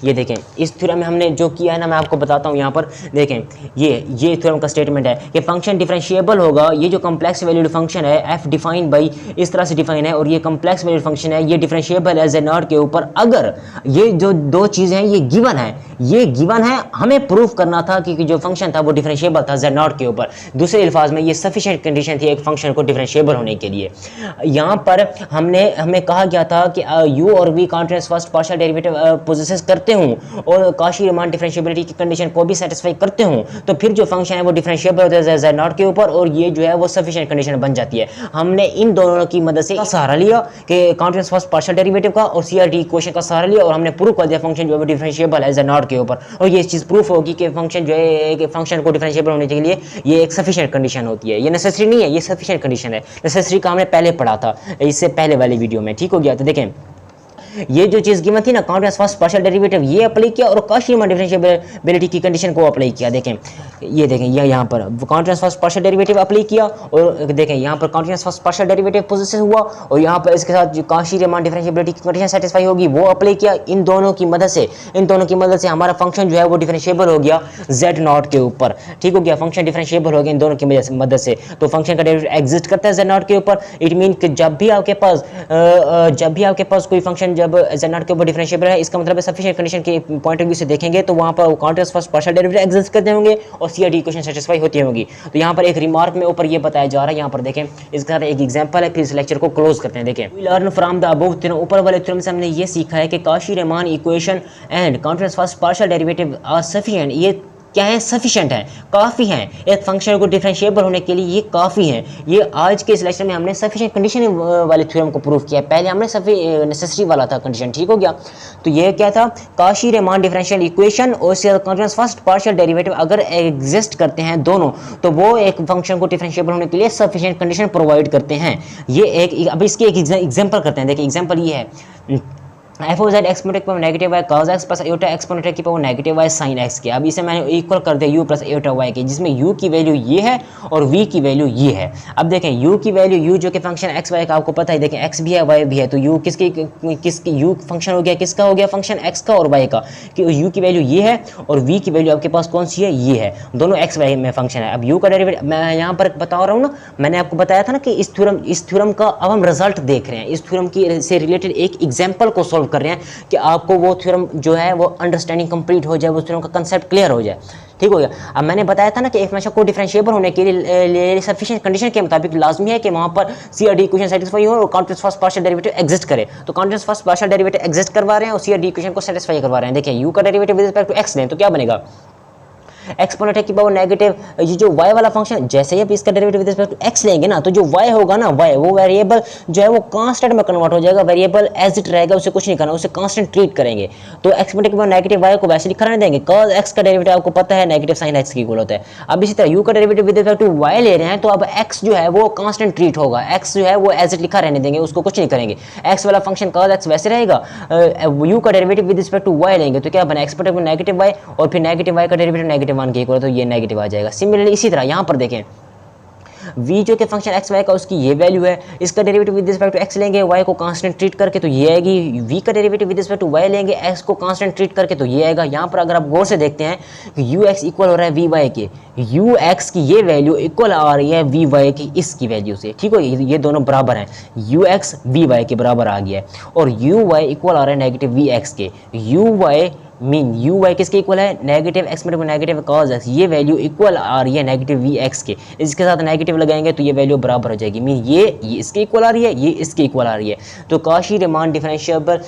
ये देखें इस थ्योरम में हमने जो किया है ना, मैं आपको बताता हूँ यहाँ पर देखें, ये थ्योरम का स्टेटमेंट है कि फंक्शन डिफरेंशिएबल होगा। ये जो कम्प्लेक्स वैल्यूड फंक्शन है एफ डिफाइन बाई इस तरह से डिफाइन है, और ये कम्प्लेक्स वैल्यूड फंक्शन है, ये डिफरेंशिएबल है z0 के ऊपर अगर ये जो दो चीज़ें हैं ये गिवन है, ये गिवन है, हमें प्रूफ करना था कि जो फंक्शन था वो डिफरेंशिएबल था z0 के ऊपर। दूसरे अल्फाज में ये सफिशिएंट कंडीशन थी एक फंक्शन को डिफरेंशिएबल होने के लिए। यहाँ पर हमें कहा गया था कि u और v continuous first partial derivative possesses करते हूँ और काशी रीमान डिफरेंशिएबिलिटी की कंडीशन को भी सेटिस्फाई करते हूँ, तो फिर जो फंक्शन है वो डिफरेंशिएबल होता है z0 के ऊपर, और ये जो है वो सफिशिएंट कंडीशन बन जाती है। हमने इन दोनों की मदद से सहारा लिया कि कॉन्टिन्यूअस फर्स्ट पार्शियल डेरिवेटिव का और CRT इक्वेशन का सहारा लिया, और हमने प्रूफ कर दिया फंक्शन जो है डिफरेंशिएबल है z0 के ऊपर। और ये चीज़ प्रूफ होगी कि फंक्शन जो है कि फंक्शन को डिफरेंशिएबल होने के लिए ये एक सफिशिएंट कंडीशन होती है, ये नेसेसरी नहीं है, ये सफिशिएंट कंडीशन है। नेसेसरी का हमने पहले पढ़ा था इससे पहले वाली वीडियो में, ठीक हो गया। तो देखें ये जो चीज़ गिवन थी ना कॉन्टिन्यूअस फर्स्ट पार्शियल डेरिवेटिव, ये अप्लाई किया और काशी रीमान डिफरेंशिएबिलिटी की कंडीशन को अप्लाई किया। देखें ये देखें यहाँ पर continuous first partial derivative apply किया, और देखें यहाँ पर continuous first partial derivative possessive हुआ, और यहाँ पर इसके साथ जो काशी रीमान डिफरेंशिएबिलिटी की कंडीशन सेटिस्फाई होगी वो अप्लाई किया। इन दोनों की मदद से हमारा फंक्शन जो है वो डिफरेंशिएबल हो गया z0 के ऊपर, ठीक हो गया। फंक्शन डिफरेंशिएबल हो गया इन दोनों की मदद से, तो फंक्शन का डेरिवेटिव एग्जिस्ट करता है z0 के ऊपर। इट मीन कि जब भी आपके पास कोई फंक्शन जब z0 के ऊपर डिफरेंशिएबल है, इसका मतलब है सफिशिएंट कंडीशन के पॉइंट ऑफ व्यू से देखेंगे तो वहां पर continuous first partial derivative exist करते होंगे और CRT इक्वेशन सेटिस्फाई होती होगी। तो यहाँ पर एक रिमार्क में ऊपर ये बताया जा रहा है, यहाँ पर देखें इसका एक एग्जांपल है, फिर इस लेक्चर को क्लोज करते हैं। देखें we learn from the above theorem, ऊपर वाले थ्योरम से हमने ये सीखा है कि Cauchy Riemann equation and continuous first partial derivative are sufficient, ये क्या है, सफिशिएंट है, काफ़ी हैं एक फंक्शन को डिफरेंशिएबल होने के लिए, ये काफ़ी हैं। ये आज के इस लेक्चर में हमने सफिशिएंट कंडीशन वाले थ्योरम को प्रूव किया, पहले हमने नेसेसरी वाला था कंडीशन, ठीक हो गया। तो ये क्या था, काशी रीमान डिफरेंशियल इक्वेशन और कॉन्टिन्यूअस फर्स्ट पार्शियल डेरिवेटिव अगर एग्जिस्ट करते हैं दोनों, तो वो एक फंक्शन को डिफरेंशिएबल होने के लिए सफिशिएंट कंडीशन प्रोवाइड करते हैं। ये एक अब इसके एक एग्जाम्पल करते हैं। देखिए एग्जाम्पल ये है एफ ओ जेड एक्सपोनेंट की power negative y cos x plus iota exponent की power negative y sine x के। अब इसे मैंने इक्वल कर दिया यू प्लस एटा वाई के, जिसमें यू की वैल्यू ये है और वी की वैल्यू ये है। अब देखें यू की वैल्यू, यू जो कि फंक्शन एक्स वाई का आपको पता है, देखें एक्स भी है वाई भी है, तो यू किसकी यू फंक्शन हो गया, किसका हो गया, फंक्शन एक्स का और वाई का, कि यू की वैल्यू ये है और वी की वैल्यू आपके पास कौन सी है, ये है, दोनों एक्स वाई में फंक्शन है। अब यू का डेरिवेटिव मैं यहाँ पर बता रहा हूँ ना, मैंने आपको बताया था ना कि इस थ्योरम का अब हम रिजल्ट देख रहे हैं, इस थ्योरम की से रिलेटेड एक एग्जाम्पल को सॉल्व कर रहे हैं कि आपको वो थ्योरम जो है वो अंडरस्टैंडिंग कंप्लीट हो जाए, वो थ्योरम का कंसेप्ट क्लियर हो जाए, ठीक हो गया। अब मैंने बताया था ना कि एक फंक्शन को डिफरेंशिएबल होने के लिए सफिशिएंट कंडीशन के मुताबिक लाजमी है कि वहां पर CRT इक्वेशन सेटिस्फाई हो और continuous first partial derivative exist करे। तो continuous first partial derivative exist करवा रहे हैं और CRT इक्वेशन को सेटिस्फाई करवा रहे हैं। देखिए यू का derivative with respect to x लें तो क्या बनेगा, एक्सपोनेंट की पावर नेगेटिव, ये जो y वाला फंक्शन जैसे ही आप इसका derivative with respect to x लेंगे ना, तो जो y होगा ना, y वो वेरिएबल जो है वो कांस्टेंट में कन्वर्ट हो जाएगा, वेरिएबल एज इट रहेगा, उसे कुछ नहीं करना, उसे कांस्टेंट ट्रीट करेंगे। तो एक्सपोनेंट की पावर नेगेटिव y को वैसे लिखा रहने देंगे, cos x का डेरिवेटिव आपको पता है नेगेटिव साइन x के इक्वल होता है। अब इसी तरह u का derivative with respect to y ले रहे हैं, तो अब x जो है वो कांस्टेंट ट्रीट होगा, x जो है वो एज इट लिखा रहने देंगे, उसको कुछ नहीं करेंगे। x वाला फंक्शन cos x वैसे रहेगा, u का derivative with respect to y लेंगे तो क्या बना, एक्सपोनेंट में नेगेटिव y और फिर नेगेटिव y का डेरिवेटिव नेगेटिव 1 के इक्वल, तो ये नेगेटिव आ जाएगा। सिमिलरली इसी तरह यहाँ पर देखें v जो कि फंक्शन x y का उसकी ये वैल्यू है, इसका derivative with respect to x लेंगे y को कांस्टेंट ट्रीट करके तो ये आएगी, v का derivative with respect to y लेंगे x को कांस्टेंट ट्रीट करके तो ये आएगा। यहाँ पर अगर आप गौर से देखते हैं कि ux इक्वल हो रहा है vy के, ux की ये वैल्यू इक्वल आ रही है vy की इसकी वैल्यू से, ठीक हो, ये दोनों बराबर हैं, ux vy के बराबर आ गया है, और uy इक्वल आ रहा है नेगेटिव vx के, uy मीन यू वाई किसके इक्वल है, नेगेटिव एक्सपोनेंट में नेगेटिव कॉस एक्स, ये वैल्यू इक्वल आ रही है नेगेटिव वी एक्स के, इसके साथ नेगेटिव लगाएंगे तो ये वैल्यू बराबर हो जाएगी, मीन ये इसके इक्वल आ रही है, ये इसके इक्वल आ रही है। तो काशी रीमान डिफरेंशिएबल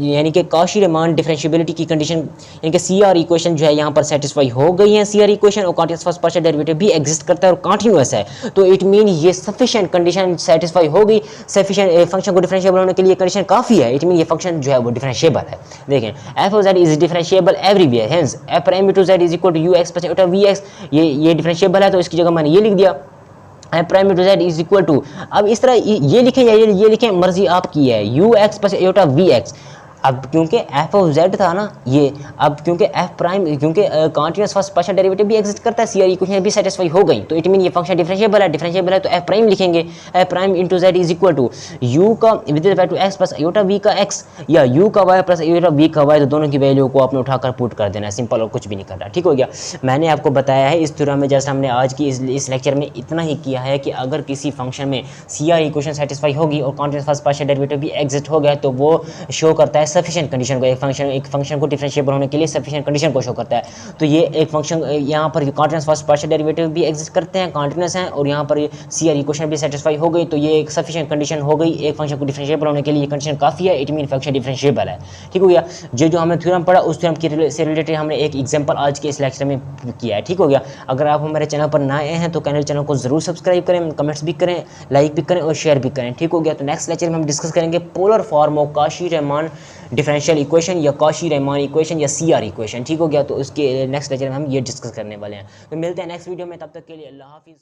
यानी कि काशी रीमान डिफरेंशिएबिलिटी की कंडीशन यानी कि CR इक्वेशन जो है यहाँ पर सेटिस्फाई हो गई है, CR इक्वेशन, और कॉन्टिन्यूअस फर्स्ट पार्शियल डेरिवेटिव भी एग्जिस्ट करता है और कंटिन्यूअस है, तो इट मीन ये सफिशिएंट कंडीशन सेटिस्फाई हो गई, सफिशिएंट फंक्शन को डिफरेंशिएबल होने के लिए कंडीशन काफ़ी है, इट मीन ये फंक्शन जो है वो डिफरेंशिएबल है। देखें F of z is differentiable everywhere, hence f prime to z is equal to ux plus eta vx, ये डिफरेंशिएबल है तो इसकी जगह मैंने ये लिख दिया f prime to z is equal to, अब इस तरह ये लिखें या ये लिखें, मर्जी आपकी है, ux plus eta vx। अब क्योंकि एफ ऑफ जेड था ना ये, अब क्योंकि एफ प्राइम, क्योंकि कॉन्टिन्यूस फर्स्ट पार्शियल डेरिवेटिव भी एग्जिस्ट करता है, सीआर इक्वेशन भी सेटिस्फाई हो गई, तो इट मीन ये फंक्शन डिफरेंशिएबल है तो एफ प्राइम लिखेंगे, f prime into z is equal to u का with respect to x plus iota v का एक्स, या यू का वाई प्लस आयोटा वी का वाई, तो दोनों की वैल्यू को आपने उठाकर पुट कर देना है, सिंपल, और कुछ भी नहीं करना। ठीक हो गया। मैंने आपको बताया है इस थ्योरम में, जैसे हमने आज की इस लेक्चर में इतना ही किया है कि अगर किसी फंक्शन में सीआर इक्वेशन सेटिस्फाई होगी और कॉन्टिन्यूस फर्स्ट पार्शियल डेरिवेटिव भी एग्जिस्ट हो गया, तो वो शो करता है सफिशिएंट कंडीशन को, एक फंक्शन को डिफरेंशिएबल होने के लिए सफिशिएंट कंडीशन को शो करता है। तो ये एक फंक्शन यहाँ पर कॉन्टिन्यूस फर्स्ट पार्शियल डेरिवेटिव भी एग्जिस्ट करते हैं, कॉन्टिन्यूस हैं, और यहाँ पर सीआर इक्वेशन भी सेटिस्फाई हो गई, तो ये एक सफिशिएंट कंडीशन हो गई। एक फंक्शन को डिफरेंशिएबल होने के लिए ये कंडीशन काफ़ी है, इट मीन फंक्शन डिफरेंशिएबल है। ठीक हो गया। जो हमने थ्योरम पढ़ा उस थ्योरम की से रिलेटेड हमने एक एग्जांपल आज के इस लेक्चर में किया है। ठीक हो गया। अगर आप हमारे चैनल पर नए हैं तो चैनल को जरूर सब्सक्राइब करें, कमेंट्स भी करें, लाइक भी करें और शेयर भी करें। ठीक हो गया। तो नेक्स्ट लेक्चर में हम डिस्कस करेंगे polar form of Cauchy Riemann differential equation या काशी-रीमान इक्वेशन या सीआर इक्वेशन। ठीक हो गया। तो उसके नेक्स्ट लेक्चर में हम ये डिस्कस करने वाले हैं। तो मिलते हैं नेक्स्ट वीडियो में, तब तक के लिए अल्लाह हाफिज़।